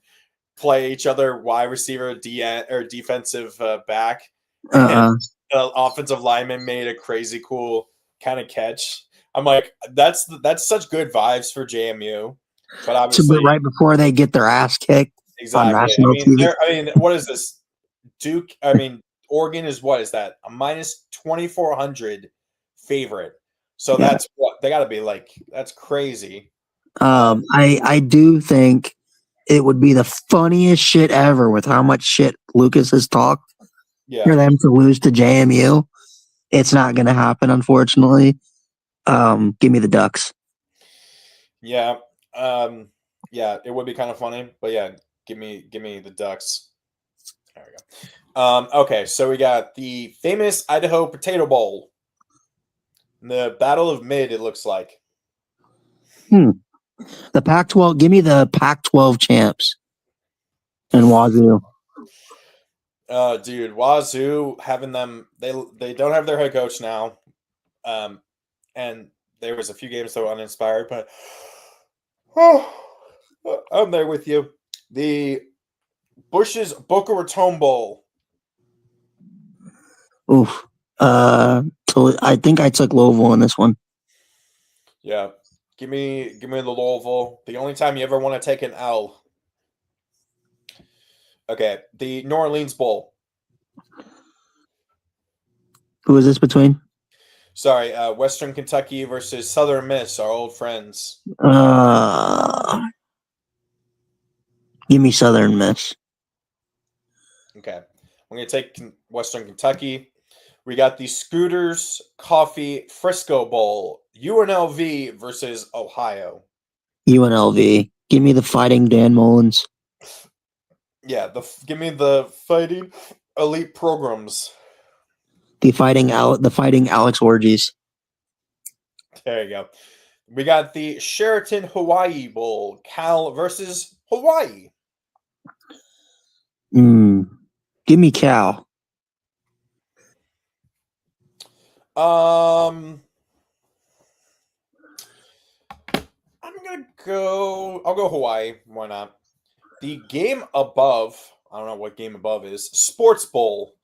play each other, wide receiver, or defensive back. And the offensive lineman made a crazy cool kind of catch. I'm like, that's such good vibes for JMU. But obviously,
right before they get their ass kicked
exactly.
on national TV.
What is this? Oregon is what is that? A minus 2,400 favorite. So that's what they got to be like. That's crazy.
I do think it would be the funniest shit ever with how much shit Lucas has talked for them to lose to JMU. It's not going to happen, unfortunately. Give me the Ducks.
Yeah. It would be kind of funny, but yeah, give me the Ducks. There we go. Okay, so we got the famous Idaho Potato Bowl. The Battle of Mid, it looks like.
The Pac-12, give me the Pac-12 champs and Wazoo.
Dude, Wazoo having them, they don't have their head coach now. And there was a few games that were uninspired, but I'm there with you. The Bush's Boca Raton Bowl.
Oof. So I think I took Louisville in this one.
Yeah. Give me the Louisville. The only time you ever want to take an L. Okay. The New Orleans Bowl.
Who is this between?
Sorry, Western Kentucky versus Southern Miss, our old friends.
Give me Southern Miss.
Okay. I'm going to take Western Kentucky. We got the Scooters Coffee Frisco Bowl. UNLV versus Ohio.
UNLV. Give me the Fighting Dan Mullins.
Yeah, give me the Fighting Elite Programs.
The Fighting Alex Orgies.
There you go. We got the Sheraton Hawaii Bowl. Cal versus Hawaii.
Give me Cal.
I'll go Hawaii. Why not? The game above, I don't know what game above is. Sports Bowl.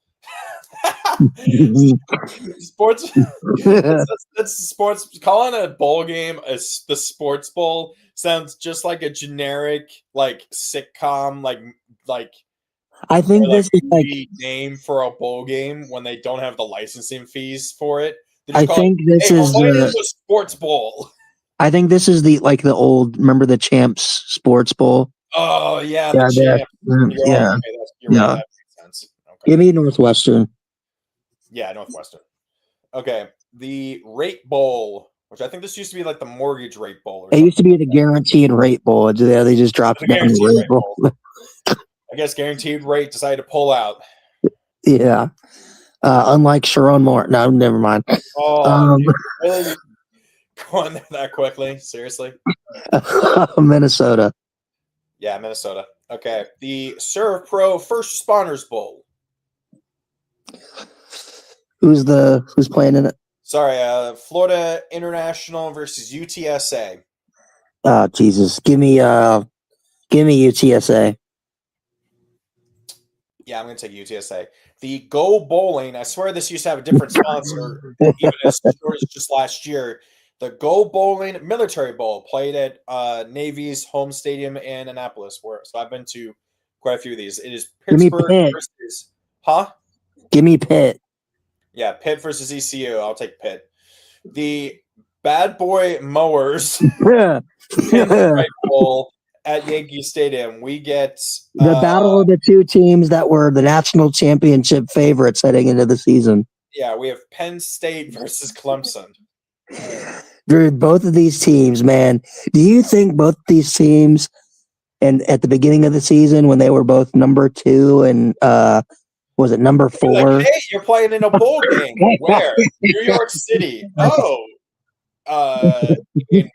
Sports. That's sports. Calling a bowl game the Sports Bowl sounds just like a generic like sitcom like
I think
or,
this is like
movie name for a bowl game when they don't have the licensing fees for it. They
I
just call
think
it,
this
hey,
is
we're playing in
the
the sports bowl.
I think this is the like the old remember the Champs Sports Bowl?
Oh yeah,
Yeah,
the champ.
yeah.
You're right. That makes sense. Okay.
Give me Northwestern.
Yeah, Northwestern. Okay, the Rate Bowl, which I think this used to be like the Mortgage Rate Bowl. Or
It used to be the Guaranteed Rate Bowl. Yeah, they just dropped it down to
Guaranteed
Rate
Rate
Bowl.
Bowl. I guess Guaranteed Rate decided to pull out.
Yeah. Unlike Sharon Moore. No, never mind.
Oh, dude, really going there that quickly? Seriously?
Minnesota.
Yeah, Minnesota. Okay, the Serve Pro First Responders Bowl.
Who's playing in it?
Sorry, Florida International versus UTSA.
Oh Jesus. Give me UTSA.
Yeah, I'm gonna take UTSA. The Go Bowling. I swear this used to have a different sponsor, even as short as just last year. The Go Bowling Military Bowl played at Navy's home stadium in Annapolis. So I've been to quite a few of these. It is Pittsburgh versus
Give me Pitt.
Yeah, Pitt versus ECU. I'll take Pitt. The Bad Boy Mowers Bowl at Yankee Stadium. We get
the battle of the two teams that were the national championship favorites heading into the season.
Yeah, we have Penn State versus Clemson.
Dude, both of these teams, man. Do you think both these teams, and at the beginning of the season when they were both number 2 and was it number 4?
Like, hey, you're playing in a bowl game. Where? New York City. Oh, in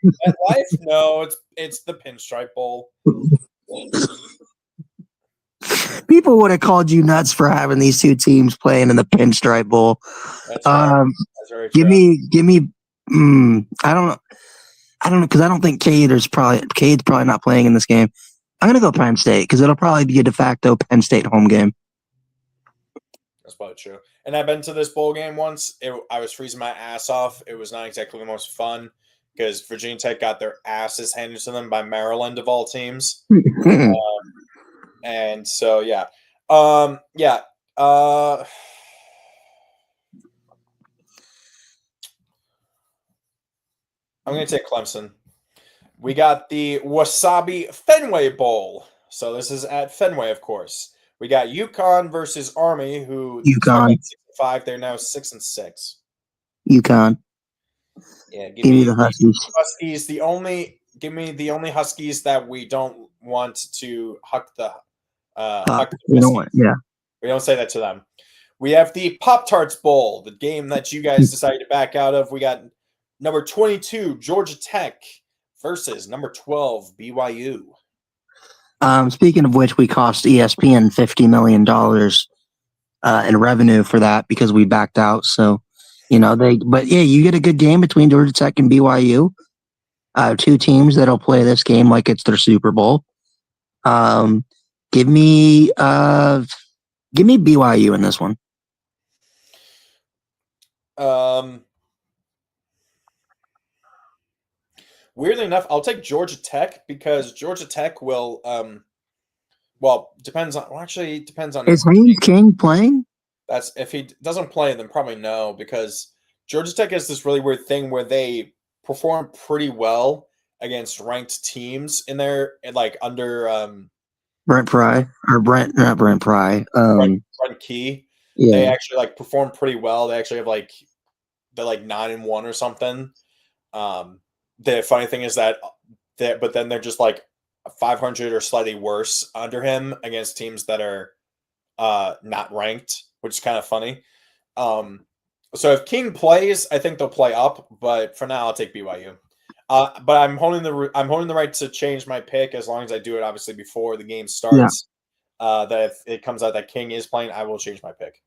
life? No, it's the Pinstripe Bowl.
People would have called you nuts for having these two teams playing in the Pinstripe Bowl.
That's right. That's very true.
Give me. I don't know because I don't think Cade's probably not playing in this game. I'm gonna go Penn State because it'll probably be a de facto Penn State home game.
That's probably true. And I've been to this bowl game once. I was freezing my ass off. It was not exactly the most fun because Virginia Tech got their asses handed to them by Maryland of all teams. And so yeah. I'm going to take Clemson. We got the Wasabi Fenway Bowl. So this is at Fenway, of course. We got UConn versus Army, who
UConn
6-5. They're now 6-6.
UConn.
Yeah,
give me the Huskies.
Huskies. Give me the only Huskies that we don't want to huck the.
We
don't say that to them. We have the Pop-Tarts Bowl, the game that you guys decided to back out of. We got number 22, Georgia Tech versus number 12, BYU.
Speaking of which, we cost ESPN $50 million in revenue for that because we backed out. So, you get a good game between Georgia Tech and BYU. Two teams that'll play this game like it's their Super Bowl. Give me BYU in this one.
Weirdly enough, I'll take Georgia Tech because Georgia Tech will depends on
Is Haynes King playing?
That's if he doesn't play, then probably no, because Georgia Tech has this really weird thing where they perform pretty well against ranked teams in there, like under
Brent Pry. Brent
Key.
Yeah.
They actually perform pretty well. They actually have they're 9-1 or something. The funny thing is but then they're just 500 or slightly worse under him against teams that are not ranked, which is kind of funny. So if King plays, I think they'll play up, but for now I'll take BYU. But I'm holding the right to change my pick as long as I do it obviously before the game starts. Yeah. That if it comes out that King is playing, I will change my pick.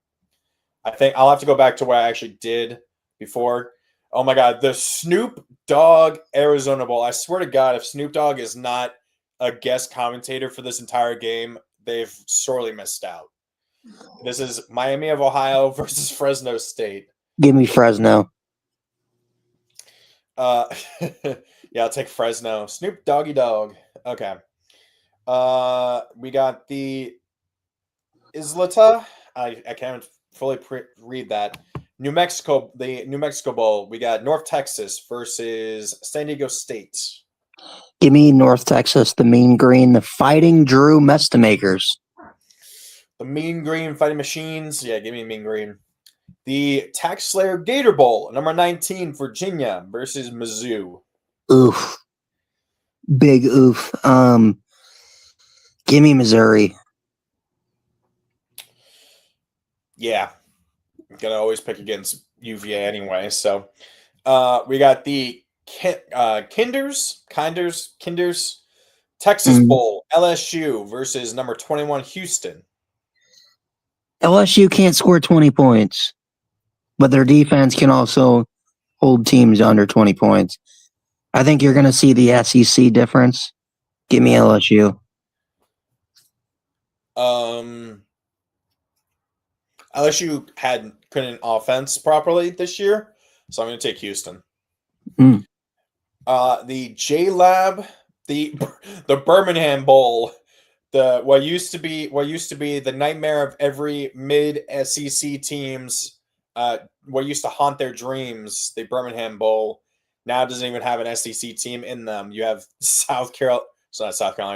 I think I'll have to go back to what I actually did before. Oh my God, the Snoop Dogg Arizona Bowl. I swear to God, if Snoop Dogg is not a guest commentator for this entire game, they've sorely missed out. This is Miami of Ohio versus Fresno State.
Give me Fresno.
Yeah, I'll take Fresno. Snoop Doggy Dog. Okay. We got the Isleta. I can't fully read that. New Mexico, the New Mexico Bowl. We got North Texas versus San Diego State.
Give me North Texas, the Mean Green, the Fighting Drew Mestamakers.
The Mean Green Fighting Machines. Yeah, give me Mean Green. The Tax Slayer Gator Bowl, number 19, Virginia versus Mizzou.
Oof. Big oof. Give me Missouri.
Yeah. I'm going to always pick against UVA anyway. So we got the Kinders, Texas Bowl, LSU versus number 21, Houston.
LSU can't score 20 points, but their defense can also hold teams under 20 points. I think you're going to see the SEC difference. Give me LSU.
LSU couldn't offense properly this year, so I'm going to take Houston. The J-Lab, the Birmingham Bowl, what used to be the nightmare of every mid SEC teams, what used to haunt their dreams, the Birmingham Bowl, now doesn't even have an SEC team in them. You have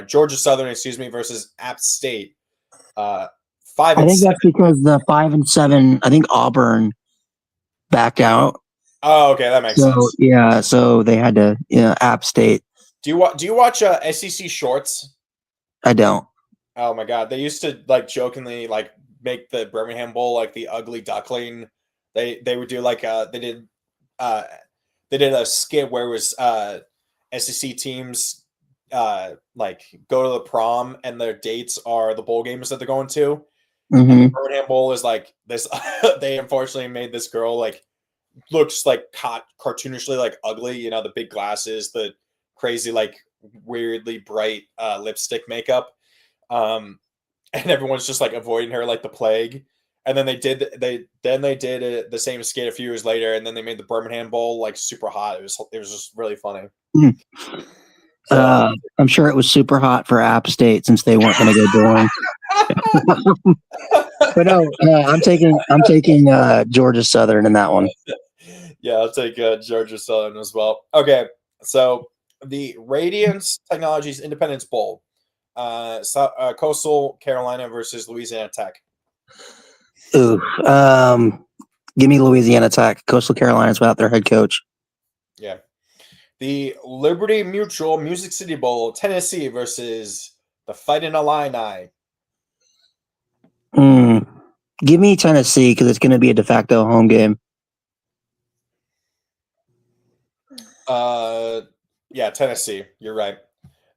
Georgia Southern, versus App State. 5 and
I think
7.
that's because the 5 and 7. I think Auburn backed out.
Oh, okay, that makes sense.
Yeah, so they had to. App State.
Do you watch SEC Shorts?
I don't.
Oh my god, they used to jokingly make the Birmingham Bowl like the ugly duckling. They would do they did a skit where it was SEC teams go to the prom and their dates are the bowl games that they're going to.
Mm-hmm.
And the Birmingham Bowl is this. They unfortunately made this girl looks cartoonishly ugly. The big glasses, the crazy weirdly bright lipstick makeup. And everyone's just avoiding her like the plague. And then they did the same skit a few years later, and then they made the Birmingham Bowl super hot. It was just really funny.
I'm sure it was super hot for App State since they weren't going to go down. But no, I'm taking Georgia Southern in that one.
Yeah, I'll take Georgia Southern as well. Okay, so the Radiance Technologies Independence Bowl, Coastal Carolina versus Louisiana Tech.
Ooh, give me Louisiana Tech. Coastal Carolina's without their head coach.
Yeah. The Liberty Mutual Music City Bowl, Tennessee versus the Fighting Illini.
Give me Tennessee because it's going to be a de facto home game.
Yeah, Tennessee. You're right.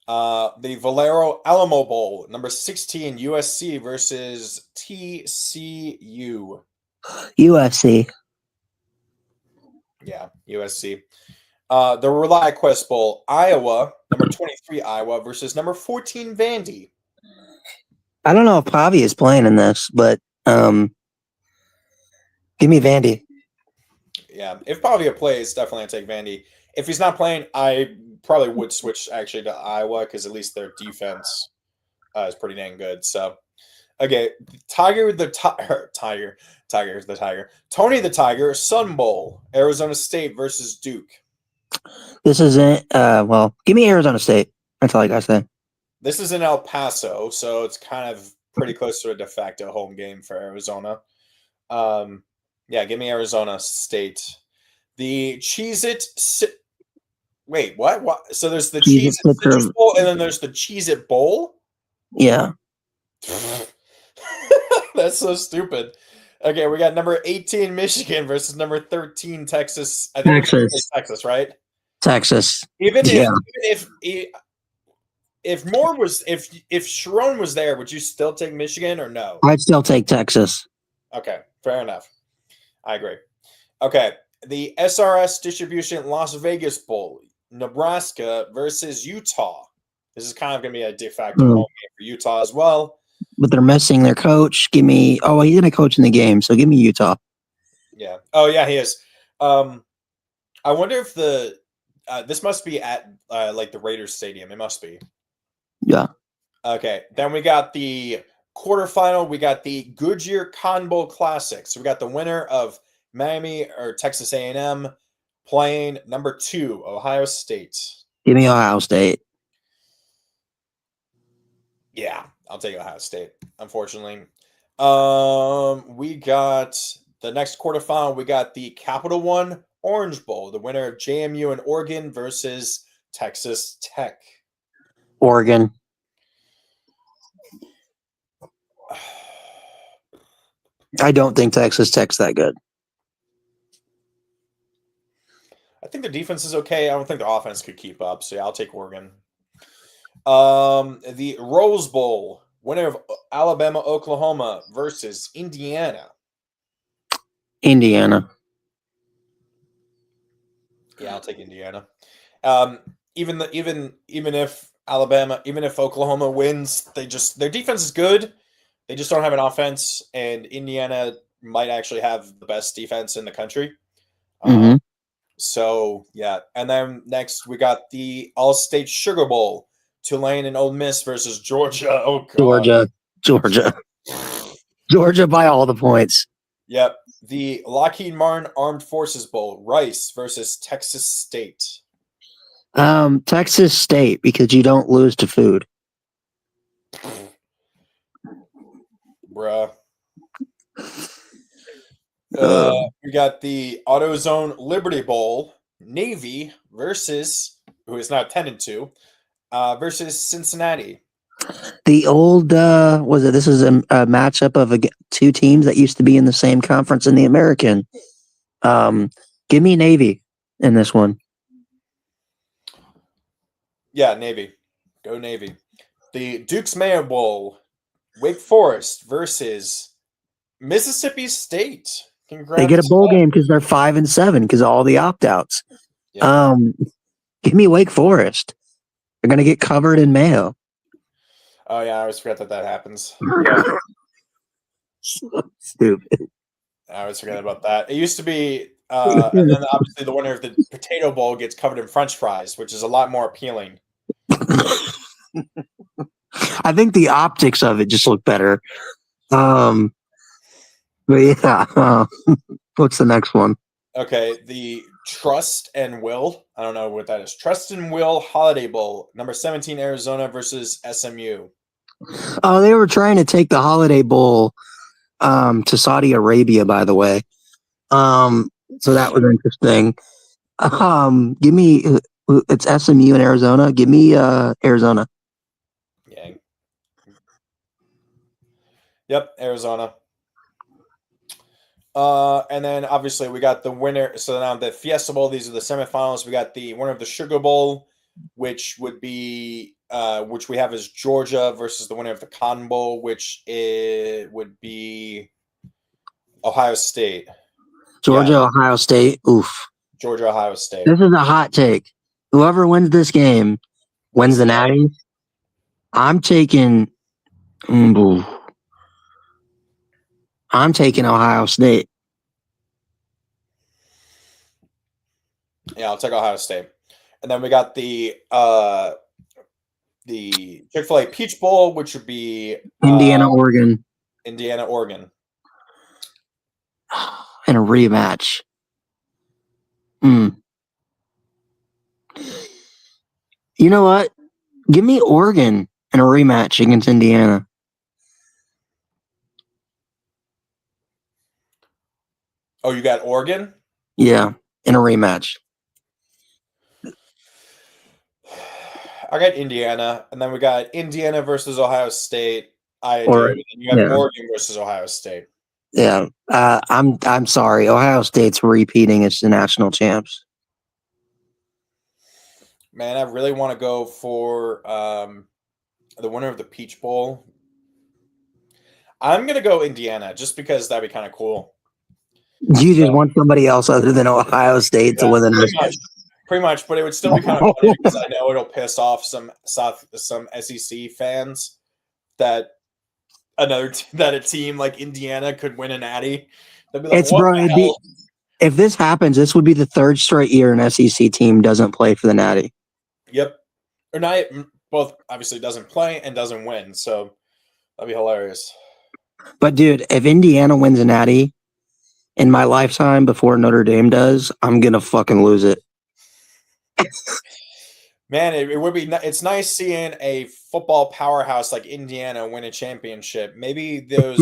The Valero Alamo Bowl, number 16, USC versus TCU.
USC.
Yeah, USC. The ReliaQuest Bowl, Iowa, number 23, Iowa versus number 14, Vandy.
I don't know if Pavi is playing in this, but give me Vandy.
Yeah, if Pavia plays, definitely I'd take Vandy. If he's not playing, I probably would switch actually to Iowa because at least their defense is pretty dang good. So, okay, Tony the Tiger, Sun Bowl, Arizona State versus Duke.
This isn't. Well, give me Arizona State. That's all I gotta say.
This is in El Paso, so it's kind of pretty close to a de facto home game for Arizona. Yeah, give me Arizona State. The Cheez-It. Wait, what? So there's the Cheez-It Citrus Bowl, and then there's the Cheez-It Bowl?
Yeah.
That's so stupid. Okay, we got number 18 Michigan versus number 13 Texas. I think Texas, right?
Texas.
Even if Moore was if Sharon was there, would you still take Michigan or no?
I'd still take Texas.
Okay, fair enough. I agree. Okay, the SRS Distribution Las Vegas Bowl, Nebraska versus Utah. This is kind of going to be a de facto home game for Utah as well.
But they're missing their coach. Give me. Oh, he's going to coach in the game, so give me Utah.
Yeah. Oh, yeah, he is. I wonder if the This must be at like the Raiders Stadium. It must be.
Yeah.
Okay. Then we got the quarterfinal. We got the Goodyear Cotton Bowl Classic. So we got the winner of Miami or Texas A&M playing number 2, Ohio State.
Give me Ohio State.
Yeah, I'll take Ohio State, unfortunately. We got the next quarterfinal. We got the Capital One Orange Bowl, the winner of JMU and Oregon versus Texas Tech.
Oregon. I don't think Texas Tech's that good.
I think the defense is okay. I don't think the offense could keep up. So yeah, I'll take Oregon. The Rose Bowl, winner of Alabama, Oklahoma versus Indiana.
Indiana.
Yeah, I'll take Indiana. Even if Alabama, even if Oklahoma wins, their defense is good. They just don't have an offense, and Indiana might actually have the best defense in the country.
Mm-hmm.
So yeah, and then next we got the All-State Sugar Bowl, Tulane and Ole Miss versus Georgia. Oh God.
Georgia by all the points.
Yep. The Lockheed Martin Armed Forces Bowl, Rice versus Texas State.
Texas State, because you don't lose to food.
Bruh. We got the AutoZone Liberty Bowl, Navy versus, who is now 10-2, versus Cincinnati.
The old, this is a matchup of two teams that used to be in the same conference in the American. Give me Navy in this one.
Yeah, Navy. Go Navy. The Duke's Mayo Bowl, Wake Forest versus Mississippi State. Congrats.
They get a bowl game because they're 5-7 because of all the opt-outs.
Yeah.
Give me Wake Forest. They're going to get covered in mayo.
Oh, yeah, I always forget that happens.
So stupid.
I always forget about that. It used to be, and then obviously the winner of the Potato Bowl gets covered in French fries, which is a lot more appealing.
I think the optics of it just look better. But yeah, what's the next one?
Okay, the Trust and Will. I don't know what that is. Trust and Will Holiday Bowl, number 17 Arizona versus SMU.
Oh, they were trying to take the Holiday Bowl to Saudi Arabia, by the way. So that was interesting. Give me it's SMU in Arizona. Give me Arizona.
Yeah. Yep, Arizona. And then obviously we got the winner. So now the Fiesta Bowl, these are the semifinals. We got the winner of the Sugar Bowl, which would be which we have as Georgia versus the winner of the Cotton Bowl, which would be Ohio State.
Georgia, yeah. Ohio State. Oof.
Georgia, Ohio State.
This is a hot take. Whoever wins this game wins the Natty. I'm taking Ohio State.
Yeah, I'll take Ohio State. And then we got the Chick-fil-A Peach Bowl, which would be
Indiana, Oregon.
Indiana, Oregon.
And a rematch. You know what? Give me Oregon in a rematch against Indiana.
Oh, you got Oregon?
Yeah, in a rematch.
I got Indiana, and then we got Indiana versus Ohio State. And you have Oregon versus Ohio State.
Yeah, I'm sorry. Ohio State's repeating as the national champs.
Man, I really want to go for the winner of the Peach Bowl. I'm gonna go Indiana just because that'd be kind of cool.
You just want somebody else other than Ohio State to win the national.
Pretty much, but it would still be kind of funny because I know it'll piss off some SEC fans that a team like Indiana could win a natty. They'll be like,
If this happens, this would be the third straight year an SEC team doesn't play for the Natty.
Yep. Or not both obviously doesn't play and doesn't win, so that'd be hilarious.
But dude, if Indiana wins a Natty in my lifetime before Notre Dame does, I'm gonna fucking lose it.
Man, it would be. It's nice seeing a football powerhouse like Indiana win a championship. Maybe those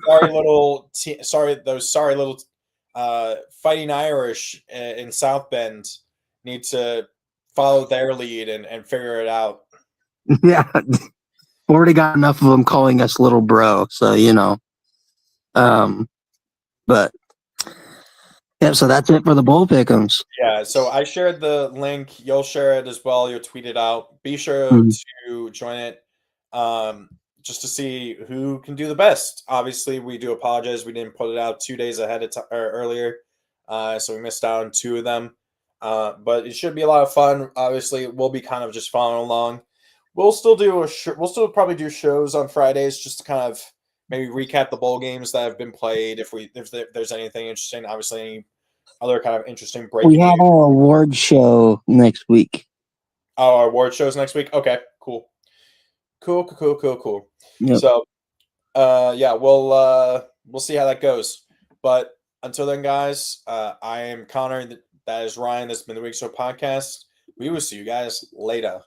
sorry little Fighting Irish in South Bend need to follow their lead and figure it out.
Yeah, already got enough of them calling us little bro, so you know. But yeah, so that's it for the bowl pick'ems.
Yeah, so I shared the link. You'll share it as well. You'll tweet it out. Be sure to join it just to see who can do the best. Obviously, we do apologize. We didn't put it out 2 days ahead of time or earlier, so we missed out on 2 of them. But it should be a lot of fun. Obviously, we'll be kind of just following along. We'll still probably do shows on Fridays just to kind of maybe recap the bowl games that have been played. If there's anything interesting, obviously any other kind of interesting breaking.
We have our award show next week.
Oh, our award shows next week. Okay, cool. Yep. So, yeah, we'll see how that goes. But until then, guys, I am Connor. That is Ryan. This has been the Week So Podcast. We will see you guys later.